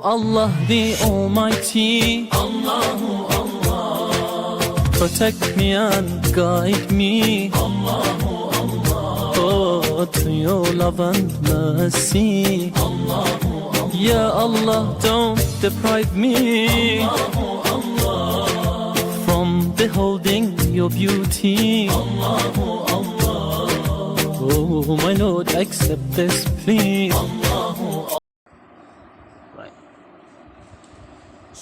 Allah the Almighty, Allahu Allah, protect me and guide me, Allahu Allah, oh, to your love and mercy, Allahu Allah, Ya Allah, don't deprive me, Allahu Allah, from beholding your beauty, Allahu Allah, oh my Lord, accept this please, Allahu.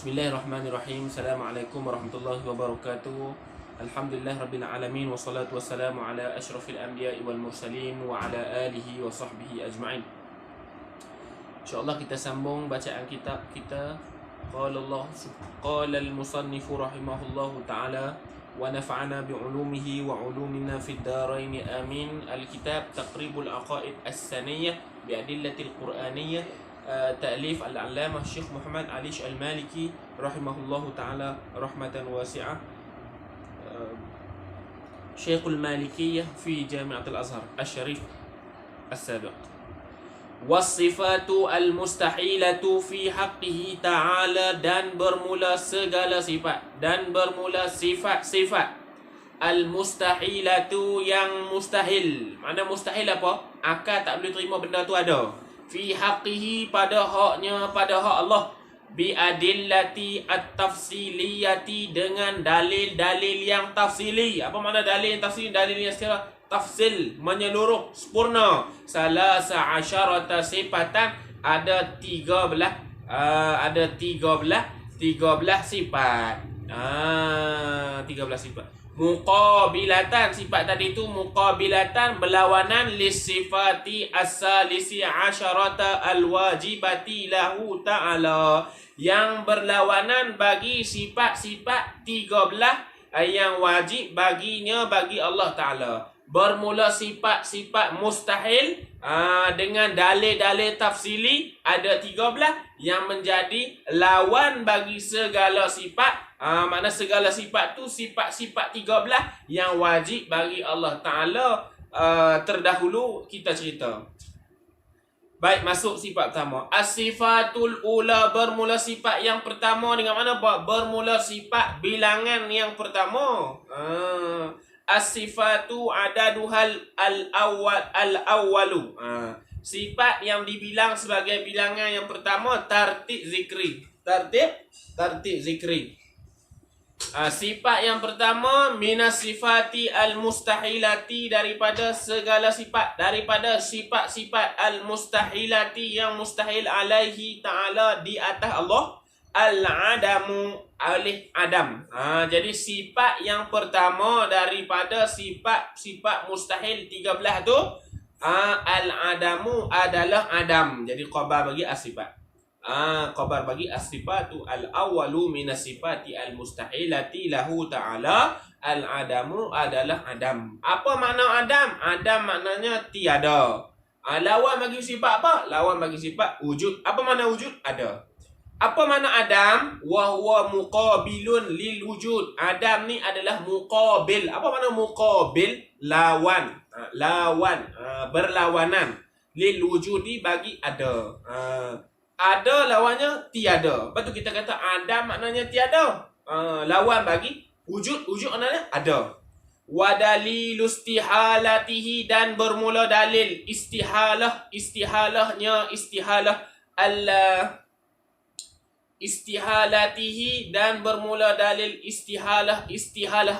Bismillahirrahmanirrahim. Assalamualaikum warahmatullahi wabarakatuh. Alhamdulillah rabbil alamin, wassalatu wassalamu ala asyrafil anbiya'i wal mursalin wa ala alihi wa sahbihi ajma'in. InsyaAllah kita sambung bacaan kitab kita. Qala al-musannifu rahimahullahu ta'ala wa nafa'ana bi'ulumihi wa ulumina fid daraini amin. Al-kitab Taqribul Aqaid As-Saniyah bi'adillatil Qur'aniyah, تأليف العلامة الشيخ محمد عليش المالكي رحمه الله تعالى رحمة واسعة، شيخ المالكية في جامعة الأزهر الشريف السابق. والصفات المستحيلة في حقه تعالى، dan bermula segala sifat, dan bermula sifat-sifat al-mustahilatu yang mustahil. Mana mustahil apa? Akal tak boleh terima benda tu ada. Fi haqqihi, pada haknya, pada hak Allah. Bi adillati at-tafsiliyati, dengan dalil-dalil yang tafsili. Apa makna dalil yang tafsili? Dalil yang secara tafsil, menyeluruh, sempurna. Salasa asyarata sifatan, ada 13 sifat. 13 sifat. Muqabilatan, sifat tadi itu muqabilatan, berlawanan lisifati as-salisi asyarata al-wajibati lahu ta'ala, yang berlawanan bagi sifat-sifat 13 yang wajib baginya, bagi Allah Ta'ala. Bermula sifat-sifat mustahil dengan dalil-dalil tafsili ada 13 yang menjadi lawan bagi segala sifat. Makna segala sifat tu sifat-sifat 13 yang wajib bagi Allah Ta'ala. Terdahulu kita cerita. Baik, masuk sifat pertama. As-sifatul ula, bermula sifat yang pertama dengan mana? Bermula sifat bilangan yang pertama. As-sifatu adaduhal al-awwalu. Sifat yang dibilang sebagai bilangan yang pertama tartib zikri. Tartib zikri. Sifat yang pertama minas sifati al-mustahilati, daripada segala sifat, daripada sifat-sifat al-mustahilati yang mustahil alaihi ta'ala, di atas Allah, al-adamu, alih adam. Jadi sifat yang pertama daripada sifat-sifat mustahil 13 tu, al-adamu adalah adam. Jadi khabar bagi as-sifat. Khabar bagi as-sifatu al-awwalu minas sifati al-mustahilati lahu ta'ala, al-adamu adalah adam. Apa makna adam? Adam maknanya tiada. Lawan bagi sifat apa? Lawan bagi sifat wujud. Apa makna wujud? Ada. Apa makna adam? Wa huwa muqabilun lil wujud. Adam ni adalah muqabil. Apa makna muqabil? Lawan. Berlawanan. Lil wujudi, bagi ada. Ada lawannya tiada. Lepas tu kita kata adam maknanya tiada. Lawan bagi wujud. Wujud maknanya ada. Wa dalilu istihalatihi, dan bermula dalil istihalah. Istihalatihi, dan bermula dalil istihalah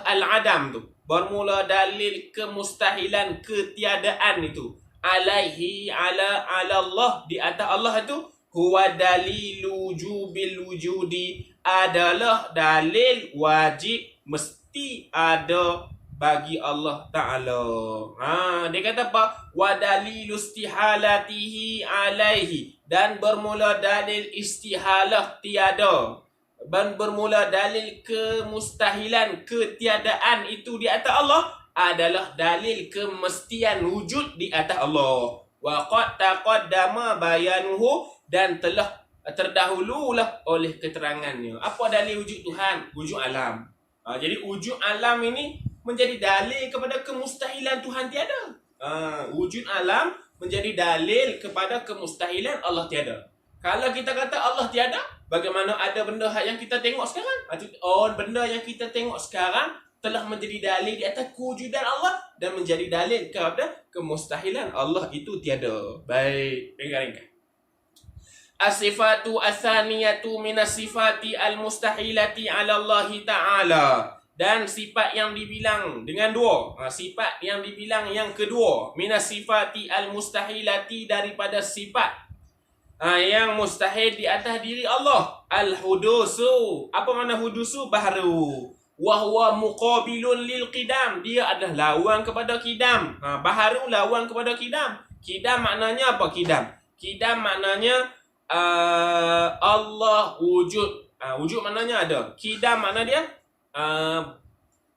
al-adam tu. Bermula dalil kemustahilan, ketiadaan itu. Alaihi, ala Allah, di atas Allah itu. Huwa dalilu wujubil wujudi, adalah dalil wajib mesti ada bagi Allah Ta'ala. Dia kata apa? Wa dalilu istihalatihi alaihi, dan bermula dalil istihalah, tiada, dan bermula dalil kemustahilan, ketiadaan itu di atas Allah, adalah dalil kemestian wujud di atas Allah. Wa qad taqaddama bayanuhu, dan telah terdahululah oleh keterangannya. Apa dalil wujud Tuhan? Wujud alam. Jadi wujud alam ini menjadi dalil kepada kemustahilan Tuhan tiada. Wujud alam menjadi dalil kepada kemustahilan Allah tiada. Kalau kita kata Allah tiada, bagaimana ada benda yang kita tengok sekarang? Benda yang kita tengok sekarang telah menjadi dalil di atas kewujudan Allah dan menjadi dalil kepada kemustahilan Allah itu tiada. Baik, ringkas. As-sifatu as-saniyatu minas sifati al-mustahilati 'ala Allah Ta'ala. Dan sifat yang dibilang dengan dua. Sifat yang dibilang yang kedua. Minas sifati al-mustahilati daripada sifat yang mustahil di atas diri Allah. Al-hudusu. Apa makna hudusu? Baharu. Wahuwa muqabilun lil qidam. Dia adalah lawan kepada kidam. Baharu lawan kepada kidam. Kidam maknanya apa kidam? Kidam maknanya Allah wujud. Wujud maknanya ada. Kidam makna dia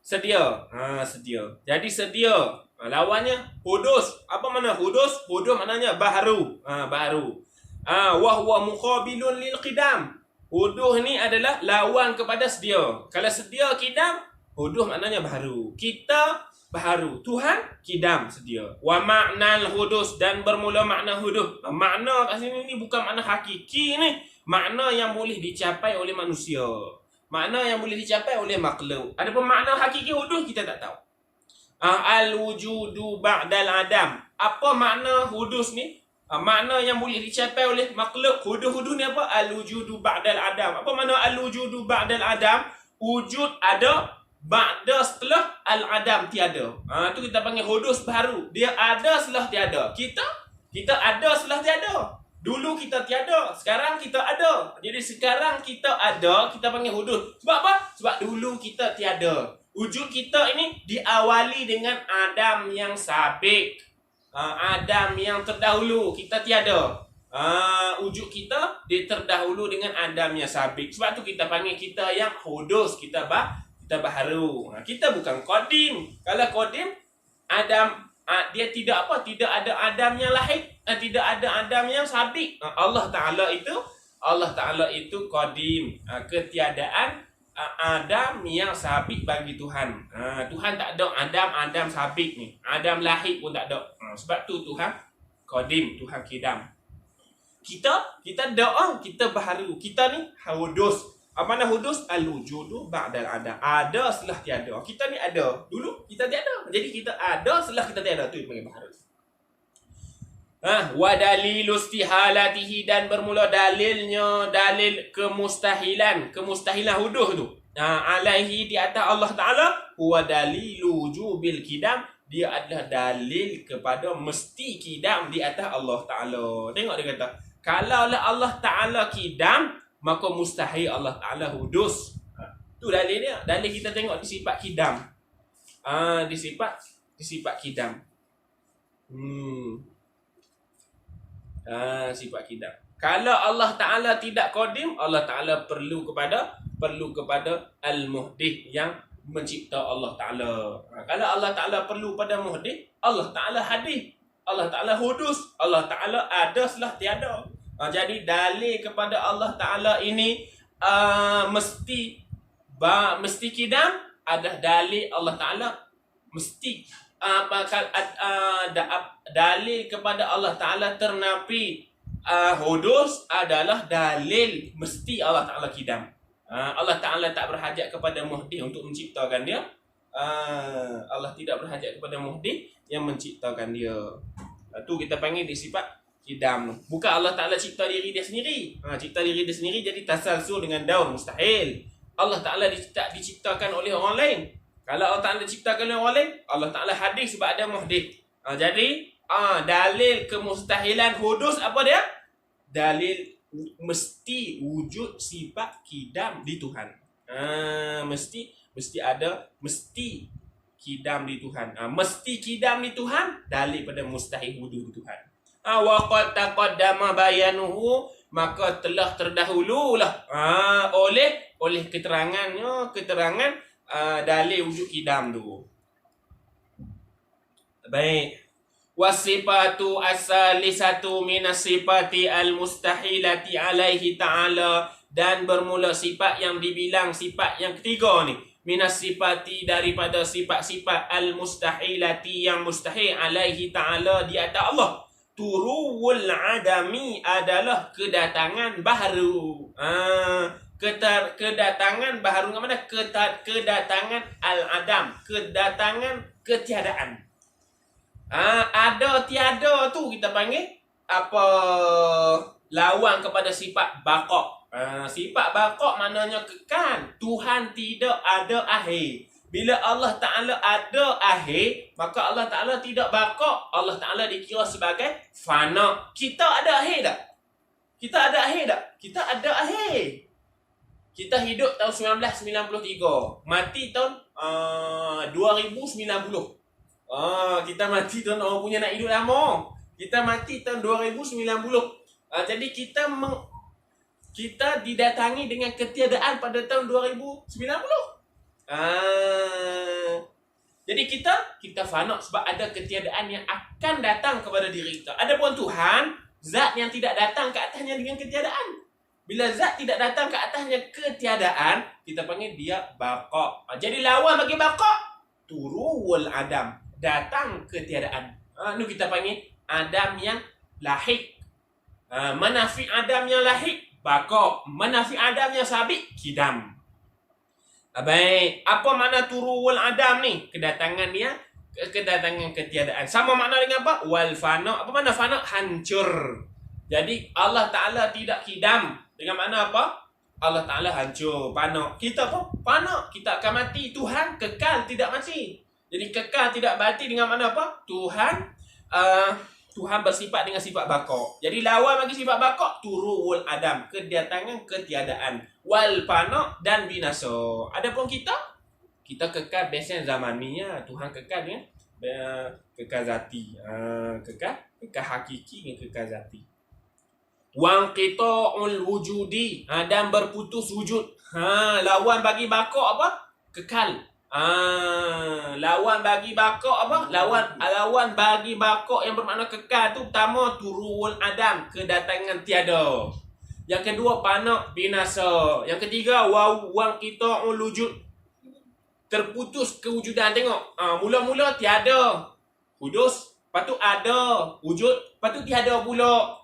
sedia. Sedia. Jadi sedia. Lawannya hudus. Apa makna hudus? Hudus maknanya baharu. Baharu. Wahuwa muqabilun lil qidam. Huduh ni adalah lawan kepada sedia. Kalau sedia kidam, huduh maknanya baharu. Kita baharu. Tuhan kidam sedia. Wa ma'nal hudus dan bermula makna huduh. Makna kat sini ni bukan makna hakiki ni. Makna yang boleh dicapai oleh manusia. Makna yang boleh dicapai oleh makhluk. Adapun makna hakiki huduh kita tak tahu. Al-wujudu ba'dal adam. Apa makna hudus ni? Makna yang boleh dicapai oleh makhluk. Huduh-huduh ni apa? Al-wujudu ba'dal adam. Apa makna al-wujudu ba'dal adam? Wujud ada, ba'da setelah al-adam tiada. Tu kita panggil hudus baru. Dia ada setelah tiada. Kita ada setelah tiada. Dulu kita tiada, sekarang kita ada. Jadi sekarang kita ada, kita panggil hudus. Sebab apa? Sebab dulu kita tiada. Wujud kita ini diawali dengan Adam yang sabik. Adam yang terdahulu, kita tiada. Wujud kita dia terdahulu dengan Adam yang sabik. Sebab tu kita panggil kita yang hudus, kita baharu. Kita bukan qadim. Kalau qadim, Adam dia tidak apa? Tidak ada Adam yang lahir, tidak ada Adam yang sabik. Allah Taala itu qadim. Ketiadaan Adam yang sabik bagi Tuhan. Tuhan tak ada Adam sabik ni. Adam lahir pun tak ada. Sebab tu Tuhan qadim, Tuhan kidam. Kita doa, kita baharu. Kita ni hudus. Apa makna hudus? Al-wujudu ba'dal ada. Ada setelah tiada. Kita ni ada. Dulu kita tiada. Jadi kita ada setelah kita tiada. Tu panggil baharu. Wa dalilu istihalatihi dan bermula dalilnya dalil kemustahilan huduh tu. Alaihi di atas Allah Taala huwa dalilu wujubil kidam. Dia adalah dalil kepada mesti kidam di atas Allah Taala. Tengok dia kata, kalaulah Allah Taala kidam, maka mustahil Allah Taala hudus. Tu dalil dia. Dalil kita tengok di sifat kidam. Di sifat kidam. Sifat kidam. Kalau Allah Taala tidak qadim, Allah Taala perlu kepada al-muhdith yang mencipta Allah Taala. Kalau Allah Taala perlu pada muhdith, Allah Taala hadith. Allah Taala hudus. Allah Taala ada setelah tiada. Jadi dalil kepada Allah Taala ini mesti kidam. Ada dalil Allah Taala mesti dalil kepada Allah Ta'ala ternapi hudus adalah dalil mesti Allah Ta'ala kidam. Allah Ta'ala tak berhajat kepada muhdith untuk menciptakan dia. Allah tidak berhajat kepada muhdith yang menciptakan dia. Tu kita panggil di sifat kidam. Bukan Allah Ta'ala cipta diri dia sendiri. Cipta diri dia sendiri jadi tasalsul dengan daur, mustahil. Allah Ta'ala tak diciptakan oleh orang lain. Kalau Allah Ta'ala ciptakan oleh orang lain, Allah Ta'ala hadis sebab ada muhdith. Jadi dalil kemustahilan hudus apa dia? Dalil mesti wujud sifat kidam di Tuhan. Mesti ada kidam di Tuhan. Mesti kidam di Tuhan, dalil pada mustahil wujud di Tuhan. Wa qad taqaddama bayanuhu, maka telah terdahululah oleh keterangan dalil wujud kidam tu. Baik. Wasifatu as-salisatu minas sifati al-mustahilati alaihi ta'ala. Dan bermula sifat yang dibilang sifat yang ketiga ni. Minas sifati daripada sifat-sifat al-mustahilati yang mustahil alaihi ta'ala di atas Allah. turuwul adami adalah kedatangan baharu. Kedatangan baharu ke mana? Kedatangan al-adam, kedatangan ketiadaan. Ada tiada tu kita panggil apa? Lawan kepada sifat baqa'. Sifat baqa' maknanya kekal. Tuhan tidak ada akhir. Bila Allah Ta'ala ada akhir, maka Allah Ta'ala tidak baqa'. Allah Ta'ala dikira sebagai fana. Kita ada akhir tak? Kita ada akhir tak? Kita ada akhir. Kita hidup tahun 1993. Mati tahun 2090. Kita mati tahun orang punya nak hidup lama. Kita mati tahun 2090. Jadi kita didatangi dengan ketiadaan pada tahun 2090. Jadi kita fana sebab ada ketiadaan yang akan datang kepada diri kita. Adapun Tuhan, zat yang tidak datang ke atasnya dengan ketiadaan. Bila zat tidak datang ke atasnya ketiadaan, kita panggil dia baqa'. Jadi lawan bagi baqa', turuwul adam, datang ketiadaan. Ini kita panggil adam yang lahik. Menafi adam yang lahik, baqa'. Menafi adam yang sabit, kidam. Baik, apa makna turuwul adam ni? Kedatangan dia, kedatangan ketiadaan. Sama makna dengan apa? Wal fana. Apa makna fana? Hancur. Jadi Allah Ta'ala tidak kidam. Dengan makna apa? Allah Ta'ala hancur, fana. Kita apa? Fana. Kita akan mati. Tuhan kekal, tidak mati. Jadi kekal tidak mati dengan makna apa? Tuhan bersifat dengan sifat baqa'. Jadi lawan bagi sifat baqa', turuwul adam, kedatangan ketiadaan, wal fana, dan binasa. Adapun kita kekal biasanya zamaninya. Tuhan kekal dengan kekal zati. Kekal hakiki dengan kekal zati. Wanqita'ul wujudi, dan berputus wujud. Lawan bagi baqa' apa? Kekal. Lawan bagi baqa' apa? Lawan bagi baqa' yang bermakna kekal tu pertama turuwul adam, kedatangan tiada. Yang kedua fana, binasa. Yang ketiga wanqita'ul wujud, terputus kewujudan. Tengok, mula-mula tiada, hudus, lepas tu ada wujud, lepas tu tiada pula.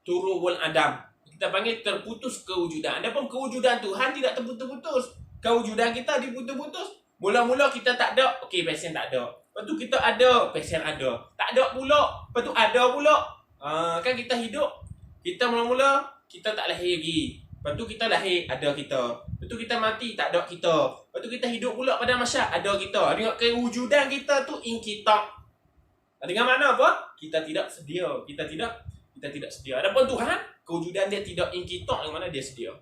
Turuwul adam, kita panggil terputus kewujudan. Adapun kewujudan Tuhan tidak terputus-putus. Kewujudan kita diputus-putus. Mula-mula kita tak ada, okey, pasien tak ada. Lepas tu kita ada, pasien ada. Tak ada pula, lepas tu ada pula. Kan kita hidup, kita mula-mula kita tak lahir lagi. Lepas tu kita lahir, ada kita. Lepas tu kita mati, tak ada kita. Lepas tu kita hidup pula pada masa, ada kita. Tengok kewujudan kita tu inqita'. Dengan makna apa? Kita tidak sedia. Kita tidak sedia. Adapun Tuhan, kewujudan dia tidak inqita', yang mana dia sedia.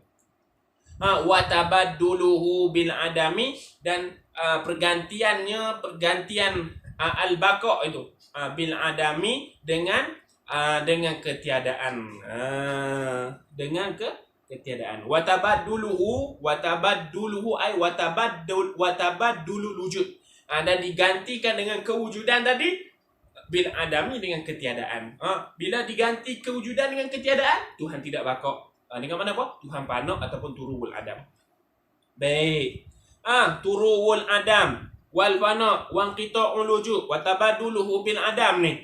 Wa tabadduluhu bil adami, dan pergantian al-baqa' itu bil adami dengan ketiadaan. Dengan ketiadaan. Wa tabadduluhu ay wa tabaddulul wujud. Dan digantikan dengan kewujudan tadi bil adami, dengan ketiadaan. Bila diganti kewujudan dengan ketiadaan, Tuhan tidak baqa'. Dengan mana apa? Tuhan fana ataupun turuwul adam. Baik. Turuwul adam, wal fana, wanqita'ul wujud, wa tabadduluhu bil adam ni.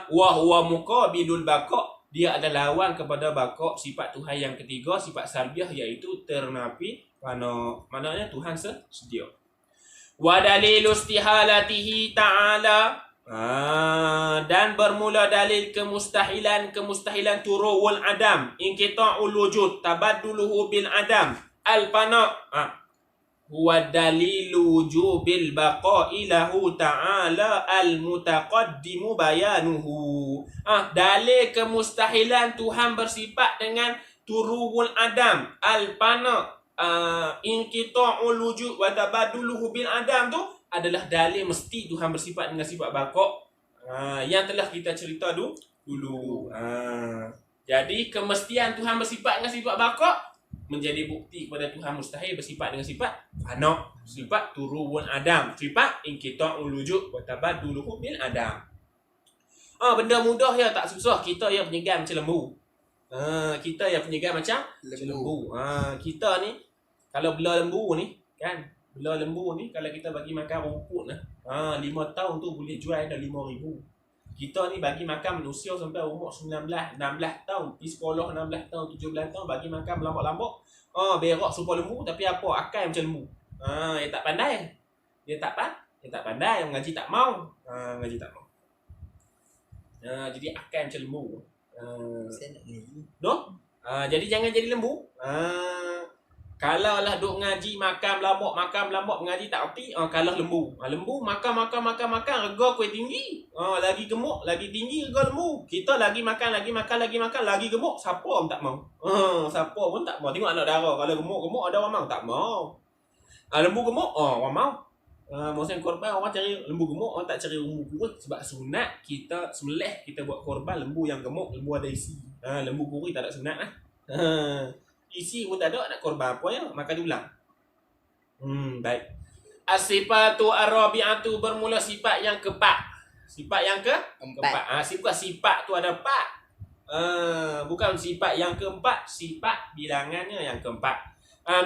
Wa huwa muqabilul baqa'. Dia adalah lawan kepada baqa', sifat Tuhan yang ketiga, sifat salbiah, iaitu ternafi fana. Maknanya Tuhan sedia. Wa dalilu istihalatihi ta'ala, dan bermula dalil kemustahilan turuwul adam, inqita'ul wujud, tabadduluhu bil adam, al fana, huwa dalilu wujubil baqa'i lahu ta'ala al mutaqaddimu bayanuhu. Dalil kemustahilan Tuhan bersifat dengan turuwul adam, al fana, inqita'ul wujud wa tabadduluhu bil adam tu adalah dalil mesti Tuhan bersifat dengan sifat baqa', yang telah kita cerita dulu. Jadi kemestian Tuhan bersifat dengan sifat baqa' menjadi bukti kepada Tuhan mustahil bersifat dengan sifat fana, sifat turuwul adam, sifat inqita'ul wujud wa tabadduluhu bil adam. Benda mudah ya, tak susah. Kita yang penyegan macam lembu. Kita yang penyegan macam lembu. Kita ni kalau belah lembu ni kan, belah lembu ni kalau kita bagi makan rumput 5 tahun tu boleh jual dah 5,000. Kita ni bagi makan manusia sampai umur 16 tahun, pergi sekolah 16 tahun, 17 tahun bagi makan melambak-lambak. Berak serupa lembu tapi apa? Akal macam lembu. Dia tak pandai. Dia tak pandai, mengaji tak mau. Mengaji tak mau. Jadi akal macam lembu. Saya nak lagi. Jadi jangan jadi lembu. Kalau lah duk ngaji makan melambak mengaji tak erti, kalah lembu. Lembu makan rega kuih tinggi. Lagi gemuk, lagi tinggi rega lembu. Kita lagi makan lagi gemuk, siapa pun tak mau. Siapa pun tak mau. Tengok anak dara, kalau gemuk ada orang mau, tak mau. Lembu gemuk, orang mau. Musim korban orang cari lembu gemuk, orang tak cari lembu kurus. Sebab sunat kita sembelih, kita buat korban lembu yang gemuk, lembu ada isi. Lembu kurus tak ada sunat lah. Isi pun tak ada, nak korban apa ya? Makan ulang. Baik. As-sifatu ar-rabi'atu, bermula sifat yang keempat. Sifat yang keempat. Sifat tu ada 4. Bukan sifat yang keempat, sifat bilangannya yang keempat.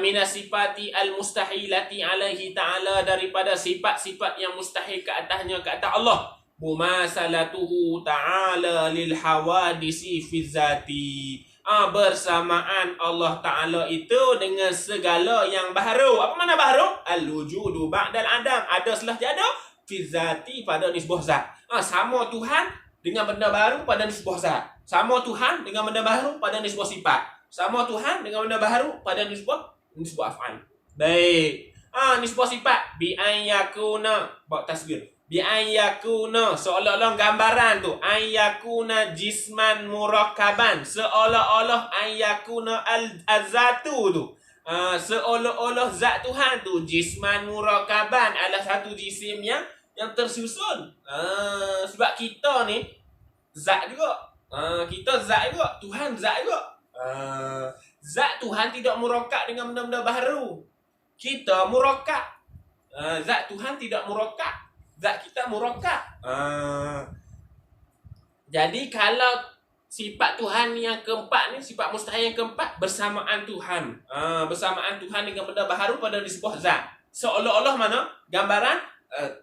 Minas sifati al-mustahilati alaihi ta'ala, daripada sifat-sifat yang mustahil ke atasnya, ke atas Allah. Mumasalatuhu ta'ala lil hawadisi fi zati. Bersamaan Allah Ta'ala itu dengan segala yang baharu. Apa makna baharu? Al-wujudu ba'dal adam. Ada setelah tiada. Fi zati, pada nisbah zat. Sama Tuhan dengan benda baru pada nisbah zat. Sama Tuhan dengan benda baru pada nisbah sifat. Sama Tuhan dengan benda baru pada nisbah af'al. Baik. Nisbah sifat. Bi'an yakuna. Bawa tasbir. Bi'an yakuna, seolah-olah gambaran tu, an yakuna jisman murakaban, seolah-olah an yakuna al-zatu tu, seolah-olah zat Tuhan tu jisman murakaban, adalah satu jisim yang tersusun. Sebab kita ni zat juga. Kita zat juga, Tuhan zat juga. Zat Tuhan tidak murakab dengan benda-benda baru. Kita murakab. Zat Tuhan tidak murakab. Zat kita murakab. Jadi kalau sifat Tuhan yang keempat ni, sifat mustahil yang keempat, bersamaan Tuhan. Bersamaan Tuhan dengan benda baharu pada nisbah zat. Seolah-olah mana? Gambaran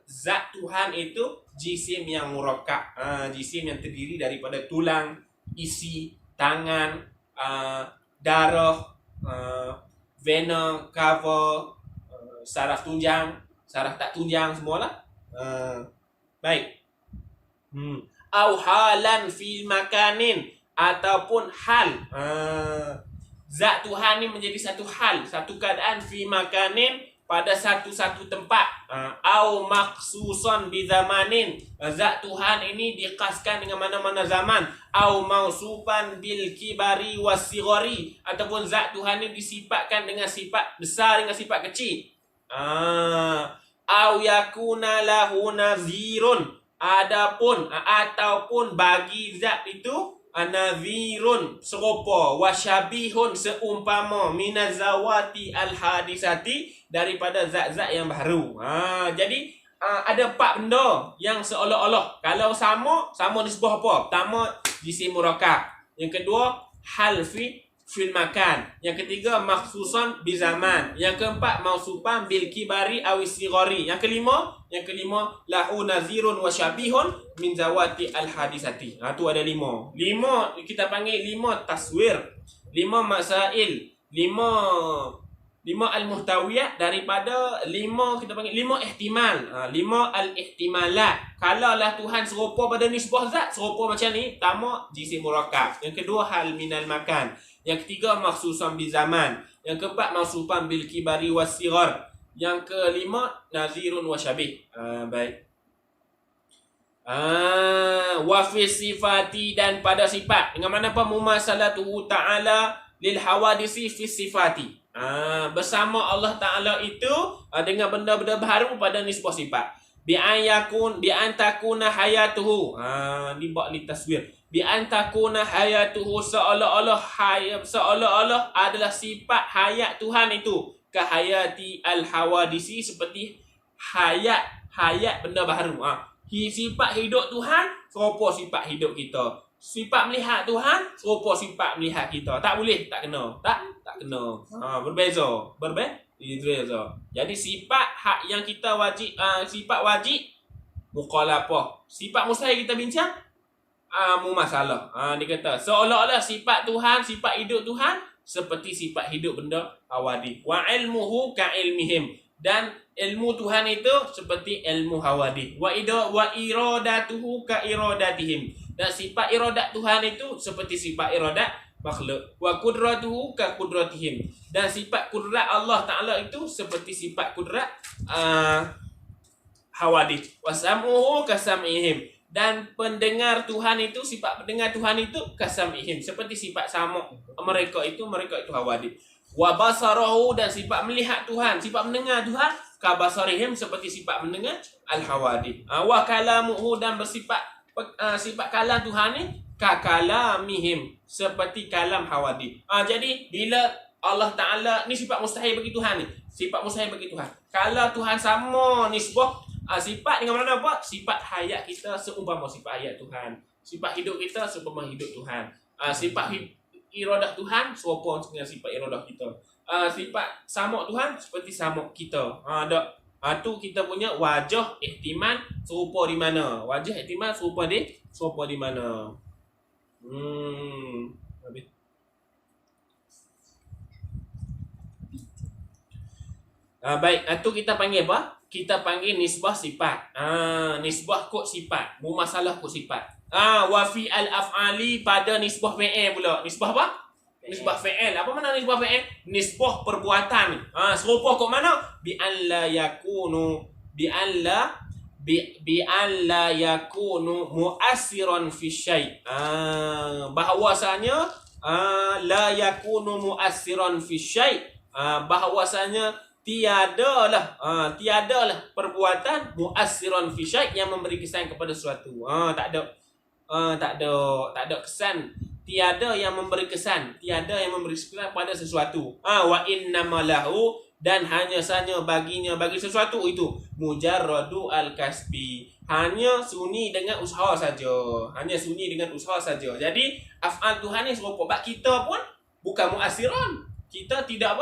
zat Tuhan itu jisim yang murakab. Jisim yang terdiri daripada tulang, isi, tangan, darah, vena, kava, saraf tunjang, saraf tak tunjang, semualah. Baik. Au halan fil makanin, ataupun hal. Zat Tuhan ni menjadi satu hal, satu keadaan fi makanin, pada satu-satu tempat. Au maksusan bi zamanin, zat Tuhan ini dikaskan dengan mana-mana zaman. Au mausufan bil kibari wasigari, ataupun zat Tuhan ini disifatkan dengan sifat besar dengan sifat kecil. Au yakuna lahu nazirun, ataupun bagi zat itu nazirun, serupa, wasyabihun, seumpama, minazawati al-hadisati, daripada zat-zat yang baru. Jadi ada 4 benda yang seolah-olah kalau sama nisbah apa? Pertama, jisim murakab. Yang kedua, hal fil makan. Yang ketiga, maksusan bizaman. Yang keempat, mausufan bil kibari awis sigari. Yang kelima, lahu nazirun wa syabihun min zawati al hadisati. Tu ada 5. 5 kita panggil 5 taswir, 5 masail, 5 al-muhtawiyat, daripada 5 kita panggil 5 ihtimal. 5 al-ihtimalat. Kalau lah Tuhan serupa pada nisbah zat, serupa macam ni, pertama jisim murakab. Yang kedua, hal minal makan. Yang ketiga, maksusan bil zaman. Yang keempat, mausufan bil kibari was sigar. Yang kelima, nazirun wa syabih. Baik. Wa fi sifati, dan pada sifat. Dengan mana apa? Mumasalatuhu ta'ala lil hawadisi fi sifati. Bersama Allah Ta'ala itu dengan benda-benda baru pada nisbah sifat. Bi'an takuna hayatuhu. Dibuat li taswir. Bi'an takuna hayatuhu, seolah-olah adalah sifat hayat Tuhan itu. Kahayati al-hawadisi, seperti hayat benda baru. Sifat hidup Tuhan serupa sifat hidup kita. Sifat melihat Tuhan serupa sifat melihat kita. Tak boleh, tak kena. Tak kena. Berbeza. Jadi sifat hak yang kita wajib, sifat wajib Mukhalafah. Sifat mustahil kita bincang mu masalah. Dia kata seolah-olah sifat Tuhan, sifat hidup Tuhan seperti sifat hidup benda hawadi. Wa ilmuhu ka ilmihim. Dan ilmu Tuhan itu seperti ilmu hawadi. Wa iradatuhu ka iradatihim. Dan sifat iradat Tuhan itu seperti sifat iradat makhluk. Wa qudratuhu ka qudratihim. Dan sifat kudrat Allah Ta'ala itu seperti sifat kudrat hawadi. Wa sam'uhu ka sam'ihim. Dan pendengar Tuhan itu, sifat pendengar Tuhan itu kasamihim, seperti sifat samuk mereka itu hawadi. Wa basarahu, dan sifat melihat Tuhan, sifat mendengar Tuhan kabasarihim, seperti sifat mendengar al-hawadi. Wa kalamuhu, dan bersifat sifat kalam Tuhan ni kakalamihim, seperti kalam hawadi. Jadi bila Allah Ta'ala ni sifat mustahil bagi Tuhan ni, sifat mustahil bagi Tuhan. Kalau Tuhan sama nisbah sifat dengan mana apa? Sifat hayat kita seumpama sifat hayat Tuhan. Sifat hidup kita seumpama hidup Tuhan. Sifat iradah Tuhan serupa dengan sifat iradah kita. Sifat samuk Tuhan seperti samuk kita. Tu kita punya wajah ihtimal serupa di mana? Wajah ihtimal serupa di mana? Habis. Baik, tu kita panggil apa? Kita panggil nisbah sifat. Nisbah kod sifat. Mumasalah kod sifat. Wa fi al-af'ali, pada nisbah fi'il pula. Nisbah apa? Nisbah fi'il. Apa mana nisbah fi'il? Nisbah perbuatan. Serupa kod mana? Bi an la yakunu mu'assiran fi syai'. Bahawasanya la yakunu mu'assiran fi syai'. Bahawasanya tiadalah perbuatan mu'assiran fi syai' yang memberi kesan kepada sesuatu. Tak ada kesan, tiada yang memberi kesan pada sesuatu. Wa innamalahu, dan hanya saja bagi sesuatu itu mujarradu al-kasbi, hanya sunyi dengan usaha saja. Jadi af'al Tuhan ni serupa bab kita pun bukan mu'assiran. Kita tidak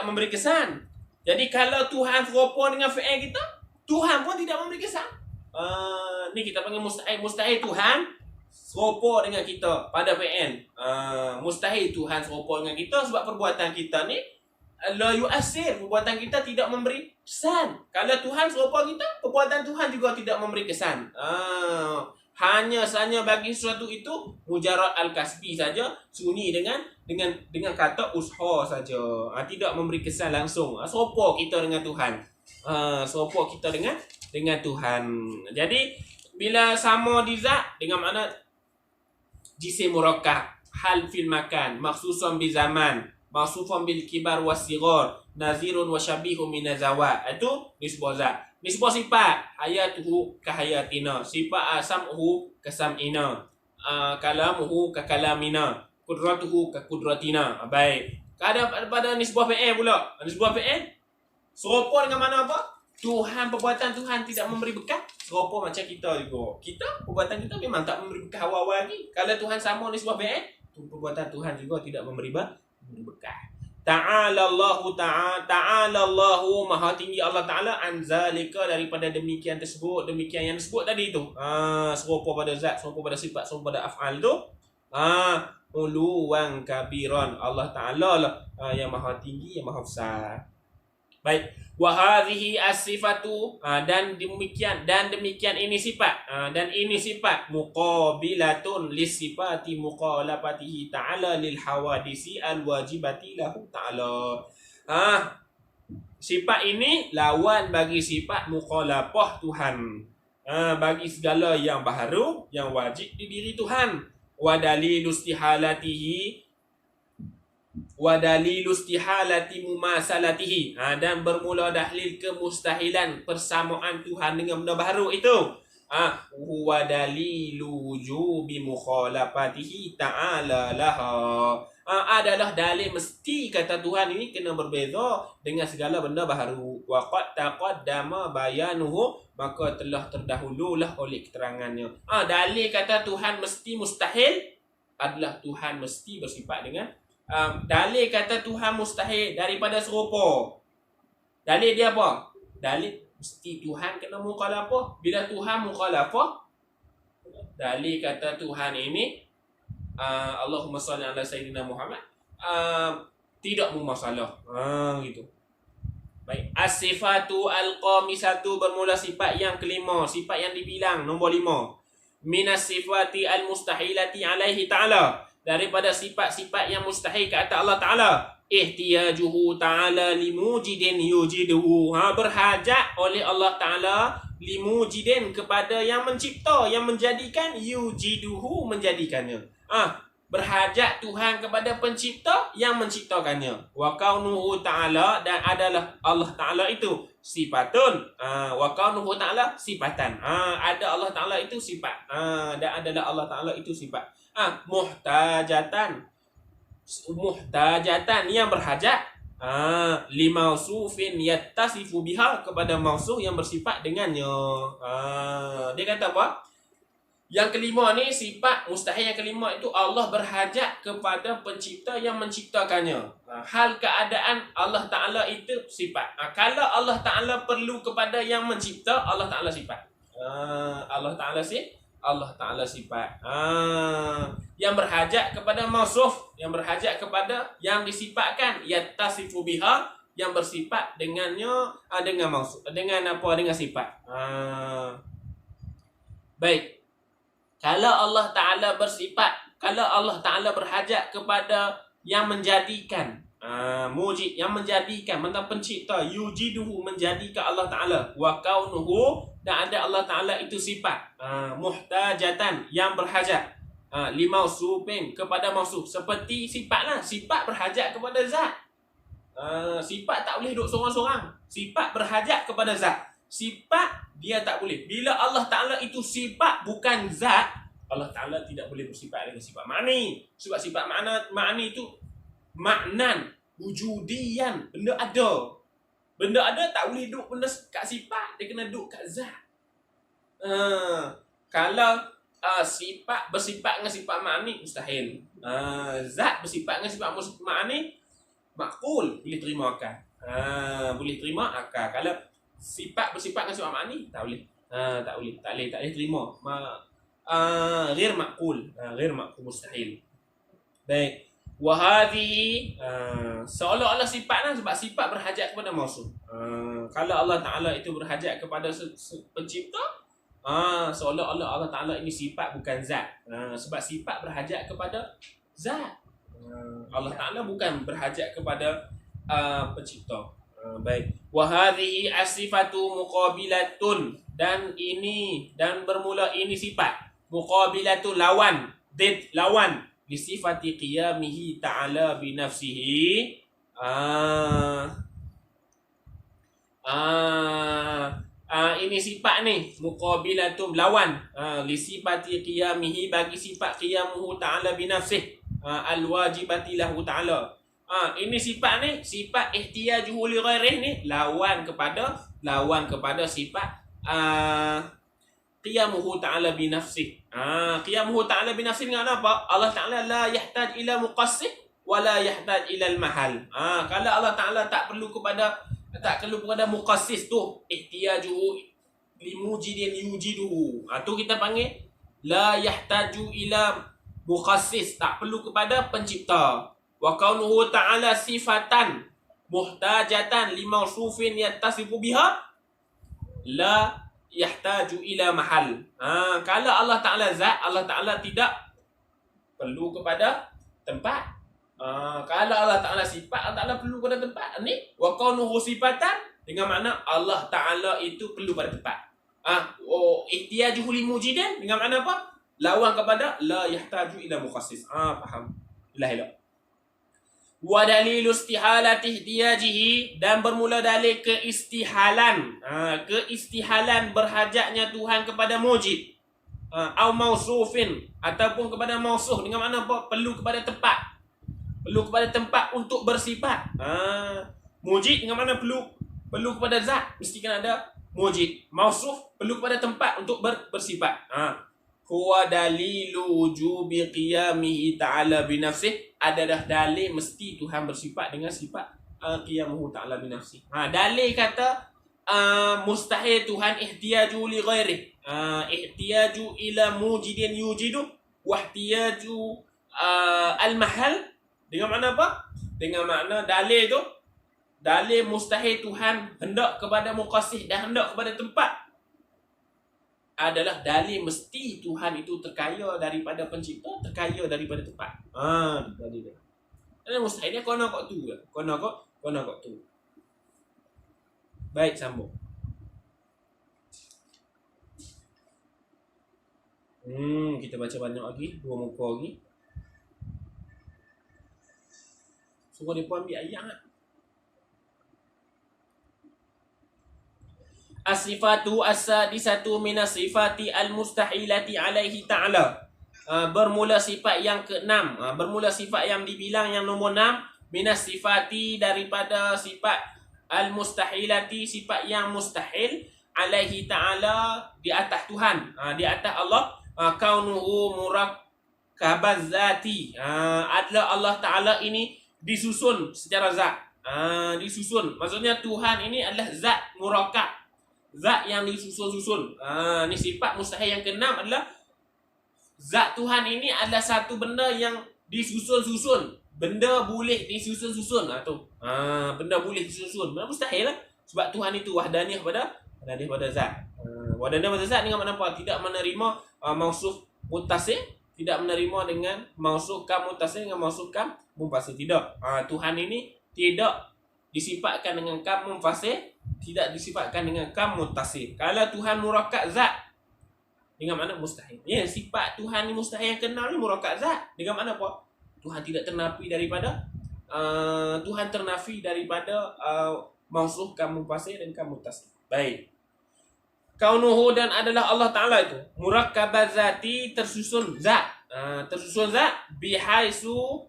memberi kesan. Jadi kalau Tuhan serupa dengan fi'il kita, Tuhan pun tidak memberi kesan. Ni kita panggil mustahil. Mustahil Tuhan serupa dengan kita pada fi'il. Mustahil Tuhan serupa dengan kita sebab perbuatan kita ni la yu'assir, perbuatan kita tidak memberi kesan. Kalau Tuhan serupa kita, perbuatan Tuhan juga tidak memberi kesan. Hanya saja bagi sesuatu itu mujarrad al-kasbi saja, sunyi dengan kata usaha saja. Tidak memberi kesan langsung. Serupa kita dengan Tuhan. Dengan Tuhan. Jadi bila sama di zat dengan makna jisim murakkab, hal fil makan, makhsusan bi zaman, maksufan bil kibar wasighar, nazirun wa syabihun min azawat. Itu nisbah zat. Nisbah sifat, hayatuhu ka hayatina, sifat sam'uhu ka sam'ina, kalamuhu ka kalamina, kudratuhu ka kudratina. Baik. Pada nisbah fi'il pula. Nisbah fi'il serupa dengan mana apa? Tuhan, perbuatan Tuhan tidak memberi bekal. Serupa macam kita juga. Kita, perbuatan kita memang tak memberi bekal awal-awal lagi. Kalau Tuhan sama nisbah fi'il, perbuatan Tuhan juga tidak memberi bekal. Ta'ala Allahu, maha tinggi Allah Ta'ala, an zalika, daripada demikian tersebut, demikian yang disebut tadi tu. Serupa pada zat, serupa pada sifat, serupa pada af'al tu. Uluwan kabiran, Allah Ta'ala lah yang maha tinggi, yang maha besar. Baik. Wa hadhihi as-sifatu, dan demikian ini sifat, dan ini sifat muqabilatun lisifati muqalafatihi ta'ala lil hawadisi al-wajibati lahu ta'ala. Sifat ini lawan bagi sifat muqalafah Tuhan, bagi segala yang baharu, yang wajib di diri Tuhan. Wa dalilu istihalati mumasalatihi, dan bermula dalil kemustahilan persamaan Tuhan dengan benda baru itu. Huwa dalilu wujubi mukhalafatihi ta'ala laha, adalah dalil mesti kata Tuhan ini kena berbeza dengan segala benda baru. Wa qad taqaddama bayanuhu, maka telah terdahululah oleh keterangannya. Dalil kata Tuhan mesti mustahil adalah Tuhan mesti bersifat dengan dalil kata Tuhan mustahil daripada serupa. Dalil dia apa? Dalil Mesti Tuhan kena mukhalafah. Bila Tuhan mukhalafah, dalil kata Tuhan ini Allahumma salli ala sayyidina Muhammad, tidak bermasalah. Gitu. Baik, as-sifatu al-qamisatu bermula sifat yang kelima, sifat yang dibilang nombor 5. Minas sifati al-mustahilati alaihi ta'ala, daripada sifat-sifat yang mustahil ke atas Allah Ta'ala. Ihtiyajuhu ta'ala limujidin yujiduhu, berhajat oleh Allah Ta'ala limujidin kepada yang mencipta, yang menjadikan, yujiduhu menjadikannya. Berhajat Tuhan kepada pencipta yang menciptakannya. Wa kaunuhu ta'ala, dan adalah Allah Ta'ala itu sifatun. Wa kaunuhu ta'ala sifatan. Ada Allah Ta'ala itu sifat. Dan adalah Allah Ta'ala itu sifat. Muhtajatan. Muhtajatan yang berhajat. Limausufin yattasifu biha, kepada mausuf yang bersifat dengannya. Dia kata apa? Yang kelima ni, sifat mustahil yang kelima itu Allah berhajat kepada pencipta yang menciptakannya. Hal keadaan Allah Ta'ala itu sifat. Kalau Allah Ta'ala perlu kepada yang mencipta, Allah Ta'ala sifat. Allah Ta'ala sifat. Yang berhajat kepada mausuf, yang berhajat kepada yang disifatkan, yattasifu biha, yang bersifat dengannya, dengan mausuf, dengan apa, dengan sifat. Baik. Kalau Allah Ta'ala bersifat, kalau Allah Ta'ala berhajat kepada yang menjadikan, mujid, yang menjadikan, tentang pencipta, yujiduhu menjadikan Allah Ta'ala, wa kaunuhu, dan ada Allah Ta'ala itu sifat, muhtajatan yang berhajat, limausufin kepada mausuf, seperti sifat sifat berhajat kepada zat. Sifat tak boleh duduk seorang-seorang. Sifat berhajat kepada zat. Sifat dia tak boleh. Bila Allah Ta'ala itu sifat bukan zat, Allah Ta'ala tidak boleh bersifat dengan sifat ma'ni. Sebab sifat ma'ni itu maknan, wujudian, benda ada. Benda ada tak boleh duduk benda kat sifat, dia kena duduk kat zat. Kalau sifat bersifat dengan sifat ma'ni, mustahil. Zat bersifat dengan sifat ma'ni, makul, boleh terima akal. Boleh terima akal. Kalau sifat bersifat dengan sifat makni, tak boleh. Tak boleh terima. Ghair maqul, mustahil. Baik. Wa hadhihi, seolah-olah sifat sebab sifat berhajat kepada mausuf. Kalau Allah Ta'ala itu berhajat kepada pencipta, seolah-olah Allah Ta'ala ini sifat bukan zat. Sebab sifat berhajat kepada zat. Allah Ta'ala bukan berhajat kepada pencipta. Baik. Wa hadhihi as-sifatu muqabilatun, dan ini, dan bermula ini sifat muqabilatun, lawan, lawan li sifati qiyamihi ta'ala bi nafsihi. Ini sifat ni muqabilatun, lawan, li sifati qiyamihi, bagi sifat qiyamuhu ta'ala bi nafsihi, al-wajibati lahu ta'ala. Ini sifat ni, sifat ihtiyajuhu li ghairih ni, lawan kepada sifat qiyamuhu ta'ala bi nafsih. Qiyamuhu ta'ala bi nafsih dengan apa? Allah Ta'ala la yahtaj ila muqassih wa la yahtaj ila al-mahal. Kalau Allah Ta'ala tak perlu kepada muqassis tu, ihtiyajuhu li mujidin yujiduhu, tu kita panggil la yahtaju ila muqassis, tak perlu kepada pencipta. Wa kaunuhu ta'ala sifatan muhtajatan limausufin yattasifu biha, la yahtaju ila mahal. Kalau Allah Ta'ala zat, Allah Ta'ala tidak perlu kepada tempat. Kalau Allah Ta'ala sifat, Allah Ta'ala perlu kepada tempat. Ni wa kaunuhu sifatan, dengan makna Allah Ta'ala itu perlu pada tempat. Ihtiyajuhu limujidin, dengan makna apa? Lawan kepada la yahtaju ila mukhassis. Faham? Ilahilah. Wa dalilu istihalati ihtiyajihi, dan bermula dalil keistihalan, keistihalan berhajatnya Tuhan kepada mujid, au mausufin, ataupun kepada mausuf, dengan makna apa? Perlu kepada tempat, perlu kepada tempat untuk bersifat. Mujid dengan makna perlu kepada zat, mesti kena ada mujid. Mausuf perlu kepada tempat untuk bersifat. Huwa dalilu wujubi qiyamihi ta'ala binafsih, adalah dalil mesti Tuhan bersifat dengan sifat qiyamuhu ta'ala binafsih. Dalil kata mustahil Tuhan ihtiyaju li ghairih. Ihtiyaju ila mujidin yujidu wa ihtiyaju al-mahal dengan makna apa? Dengan makna dalil tu, dalil mustahil Tuhan hendak kepada muqassih dan hendak kepada tempat adalah dalil mesti Tuhan itu terkaya daripada pencipta, terkaya daripada tempat. Dalil dia. Dan mustahilnya kono kok tu. Kono kok tu. Baik, sambung. Kita baca banyak lagi, 2 muka lagi. Semua dia pun ambil ayat lah. As-sifatu as-sadisatu minas sifati al-mustahilati alaihi ta'ala. Bermula sifat yang ke-6. Bermula sifat yang dibilang yang nombor 6. Minas sifati daripada sifat al-mustahilati, sifat yang mustahil. Alaihi ta'ala, di atas Tuhan. Di atas Allah. Kaunuhu murakkabaz zati. Adalah Allah Ta'ala ini disusun secara zat. Disusun. Maksudnya Tuhan ini adalah zat murakkab. Zat yang disusun-susun. Ni sifat mustahil yang ke-6 adalah zat Tuhan ini adalah satu benda yang disusun-susun. Benda boleh disusun-susun. Benda boleh disusun. Benda mustahil lah. Sebab Tuhan itu wahdaniyah pada zat. Wahdaniyah pada zat dengan makna apa? Tidak menerima mausuf muttasil, tidak menerima dengan mausuf kam muttasil dengan mausuf kam munfasil. Tidak. Tuhan ini tidak disifatkan dengan kam munfasil, tidak disifatkan dengan kam muttasil. Kalau Tuhan murakkab zat dengan makna mustahil. Ya, sifat Tuhan ni mustahil yang kenal ni murakkab zat. Dengan makna apa? Tuhan tidak ternafi daripada Tuhan ternafi daripada mausuf kam munfasil dan kam muttasil. Baik. Kaunuhu dan adalah Allah Ta'ala itu murakkabaz zati, tersusun zat. Tersusun zat bihaisu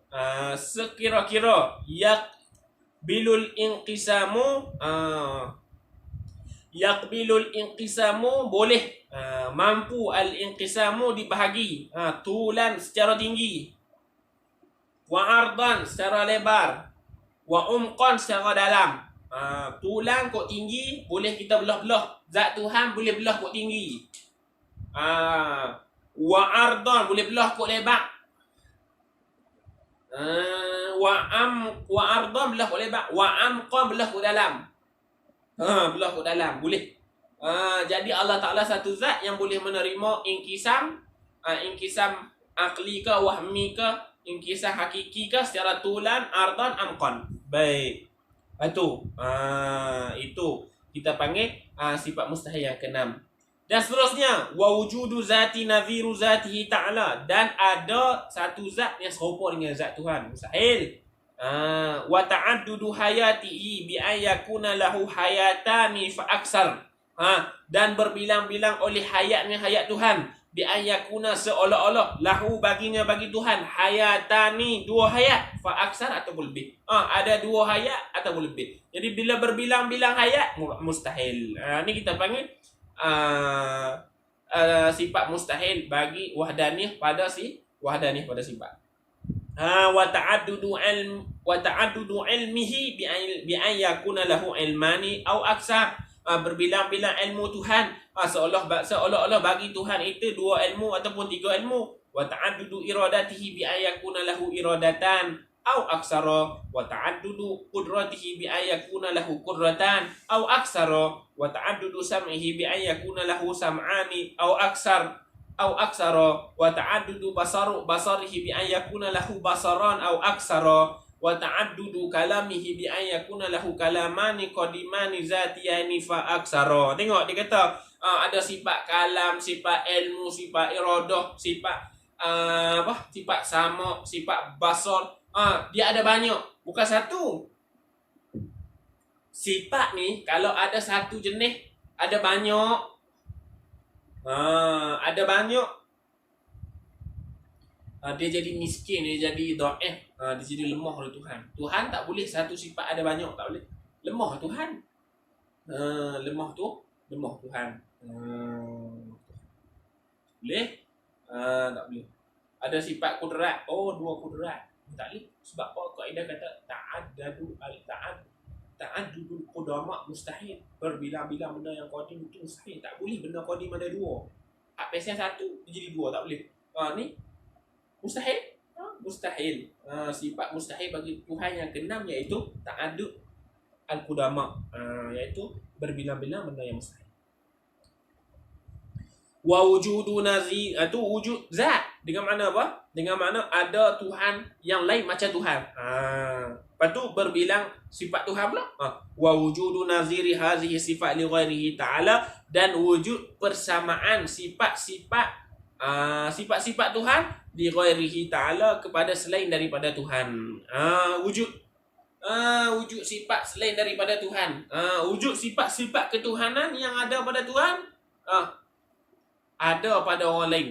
sekira-kira yaqbilul inqisamu boleh mampu al-inqisamu dibahagi tulan secara tinggi, wa ardan secara lebar, wa umqan secara dalam. Tulang kok tinggi boleh kita belah-belah. Zat Tuhan boleh belah kok tinggi. Wa ardan boleh belah kok lebar. Wa ardan belah kok lebar. Wa amqa belah kok dalam. Belah kok dalam boleh. Jadi Allah Ta'ala satu zat yang boleh menerima inkisam akli ke wahmi ke, inkisam hakiki ke secara tulan, ardan, amqan. Baik. Itu kita panggil sifat mustahil yang ke-6. Dan seterusnya, wa wujudu zati nadhiru zatihi ta'ala, dan ada satu zat yang serupa dengan zat Tuhan, mustahil. Wa ta'addudu hayatihi bi an yakuna lahu hayatani fa aksar. Dan berbilang-bilang oleh hayatnya hayat Tuhan, bi an yakuna seolah-olah lahu bagi Tuhan hayatani, 2 hayat, fa aksar ataupun lebih. Ada 2 hayat ataupun lebih. Jadi bila berbilang-bilang hayat mustahil. Ni kita panggil sifat mustahil bagi wahdaniyah pada sifat. Wa ta'addudu ilmihi bi an yakuna lahu ilmani au aksar. Berbilang-bilang ilmu Tuhan, seolah-olah bagi Tuhan itu 2 ilmu ataupun 3 ilmu. Wa ta'addudu iradatihi bi an yakuna lahu iradatan au aksara. Wa ta'addudu qudratihi bi an yakuna lahu qudratan au aksara. Wa ta'addudu sam'ihi bi an yakuna lahu sam'ani au aksara. Wa ta'addudu basarihi bi an yakuna lahu basaran au aksara. Wa ta'addudu kalamihi bi an yakuna lahu kalamani qadimani zatiyani fa aksara. Tengok dia kata ada sifat kalam, sifat ilmu, sifat iradah, sifat sifat sama, sifat basar. Dia ada banyak, bukan satu. Sifat ni kalau ada satu jenis, ada banyak. Ada banyak. Dia jadi miskin, dia jadi dhaif, dia jadi lemah oleh Tuhan. Tuhan tak boleh satu sifat ada banyak, tak boleh. Lemah Tuhan. Lemah Tuhan. Boleh? Tak boleh. Ada sifat kudrat. 2 kudrat. Tak boleh. Sebab apa kaedah kata ta'addadu al-ta'ad. ta'addudul qudama mustahil. Berbilang-bilang benda yang qadim itu mustahil. Tak boleh benda qadim ada dua. Pesan satu jadi dua, tak boleh. Ni mustahil. Mustahil. Sifat mustahil bagi Tuhan yang keenam iaitu ta'addud al-qudama, iaitu berbilang-bilang benda yang mustahil. Wa wujudu nazir itu wujud zat. Dengan makna apa? Dengan makna ada Tuhan yang lain macam Tuhan. Lepas tu berbilang sifat Tuhan pula. Wa wujudu naziri hazihi sifat li ghairihi ta'ala, dan wujud persamaan sifat-sifat sifat-sifat Tuhan li ghairihi ta'ala kepada selain daripada Tuhan. Wujud wujud sifat selain daripada Tuhan. Wujud sifat-sifat ketuhanan yang ada pada Tuhan ada pada orang lain.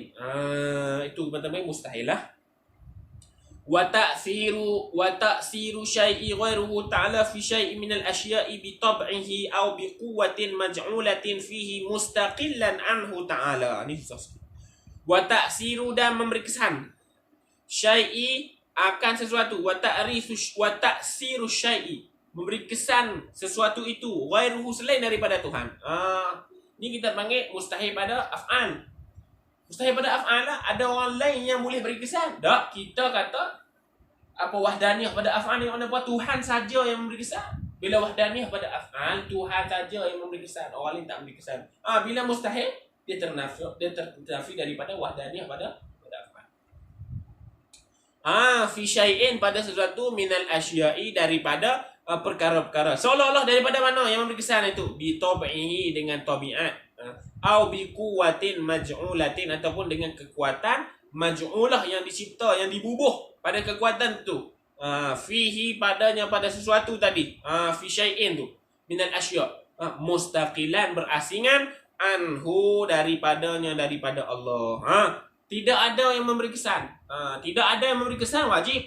Itu teman-teman mustahil lah. Wa ta'siru syai'i ghairuhu ta'ala fi syai'in minal asya'i bi tab'ihi aw bi quwwatin maj'ulatin fihi mustaqillan anhu ta'ala. Ini susah sikit. Wa ta'siru, dan memberi kesan syai'i akan sesuatu. Wa ta'siru syai'i, memberi kesan sesuatu itu ghairuhu selain daripada Tuhan. Ni kita panggil mustahil pada af'al. Mustahil pada af'al lah. Ada orang lain yang boleh beri kesan. Tak, kita kata apa wahdaniyah pada af'al ni, mana buat Tuhan saja yang memberi kesan. Bila wahdaniyah pada af'al, Tuhan saja yang memberi kesan, orang lain tak memberi kesan. Bila mustahil, dia ternafi daripada wahdaniyah pada af'al. Fi syai'in, pada sesuatu, minal asya'i, daripada perkara-perkara. Seolah-olah daripada mana yang memberi kesan itu? Bi tabi'i, dengan tabiat. Au bi quwwatin maj'ulatin, ataupun dengan kekuatan maj'ulah, yang dicipta, yang dibubuh pada kekuatan tu. Fihi, padanya, pada sesuatu tadi. Fi syai'in tu minal asya', mustaqilan, berasingan, anhu, daripadanya, daripada Allah. Tidak ada yang memberi kesan. Tidak ada yang memberi kesan wajib.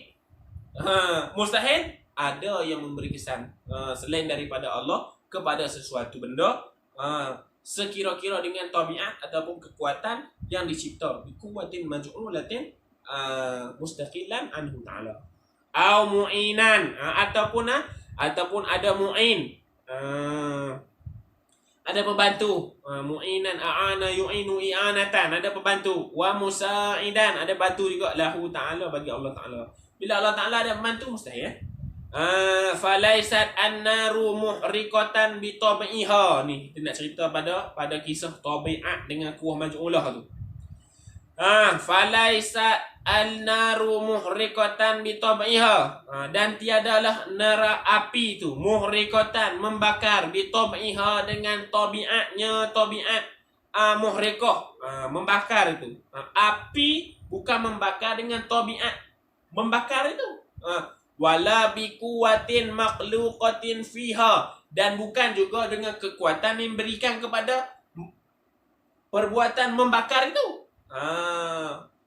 Mustahil ada yang memberi kesan selain daripada Allah kepada sesuatu benda, sekira-kira dengan tabiat ataupun kekuatan yang dicipta. Quwwatin maj'ulatin mustaqilan anhu ta'ala. Au mu'inan, ataupun ada mu'in, ada pembantu. Mu'inan, a'ana yu'inu i'anatan, ada pembantu. Wa musa'idan, ada bantu juga lahu ta'ala, bagi Allah Ta'ala. Bila Allah Ta'ala ada pembantu, mustahil. Falaisat an-naru muhriqatan bi tabi'iha. Ni kita nak cerita pada kisah tabiat dengan kuah maj'ulah tu. Falaisat an-naru muhriqatan bi tabi'iha, dan tiadalah nera api tu muhriqatan, membakar, bi tabi'iha, dengan tabiatnya, tabiat muhriqah, membakar itu. Api bukan membakar dengan tabiat membakar itu. Wala bi quwwatin makhluqatin fiha, dan bukan juga dengan kekuatan yang berikan kepada perbuatan membakar itu.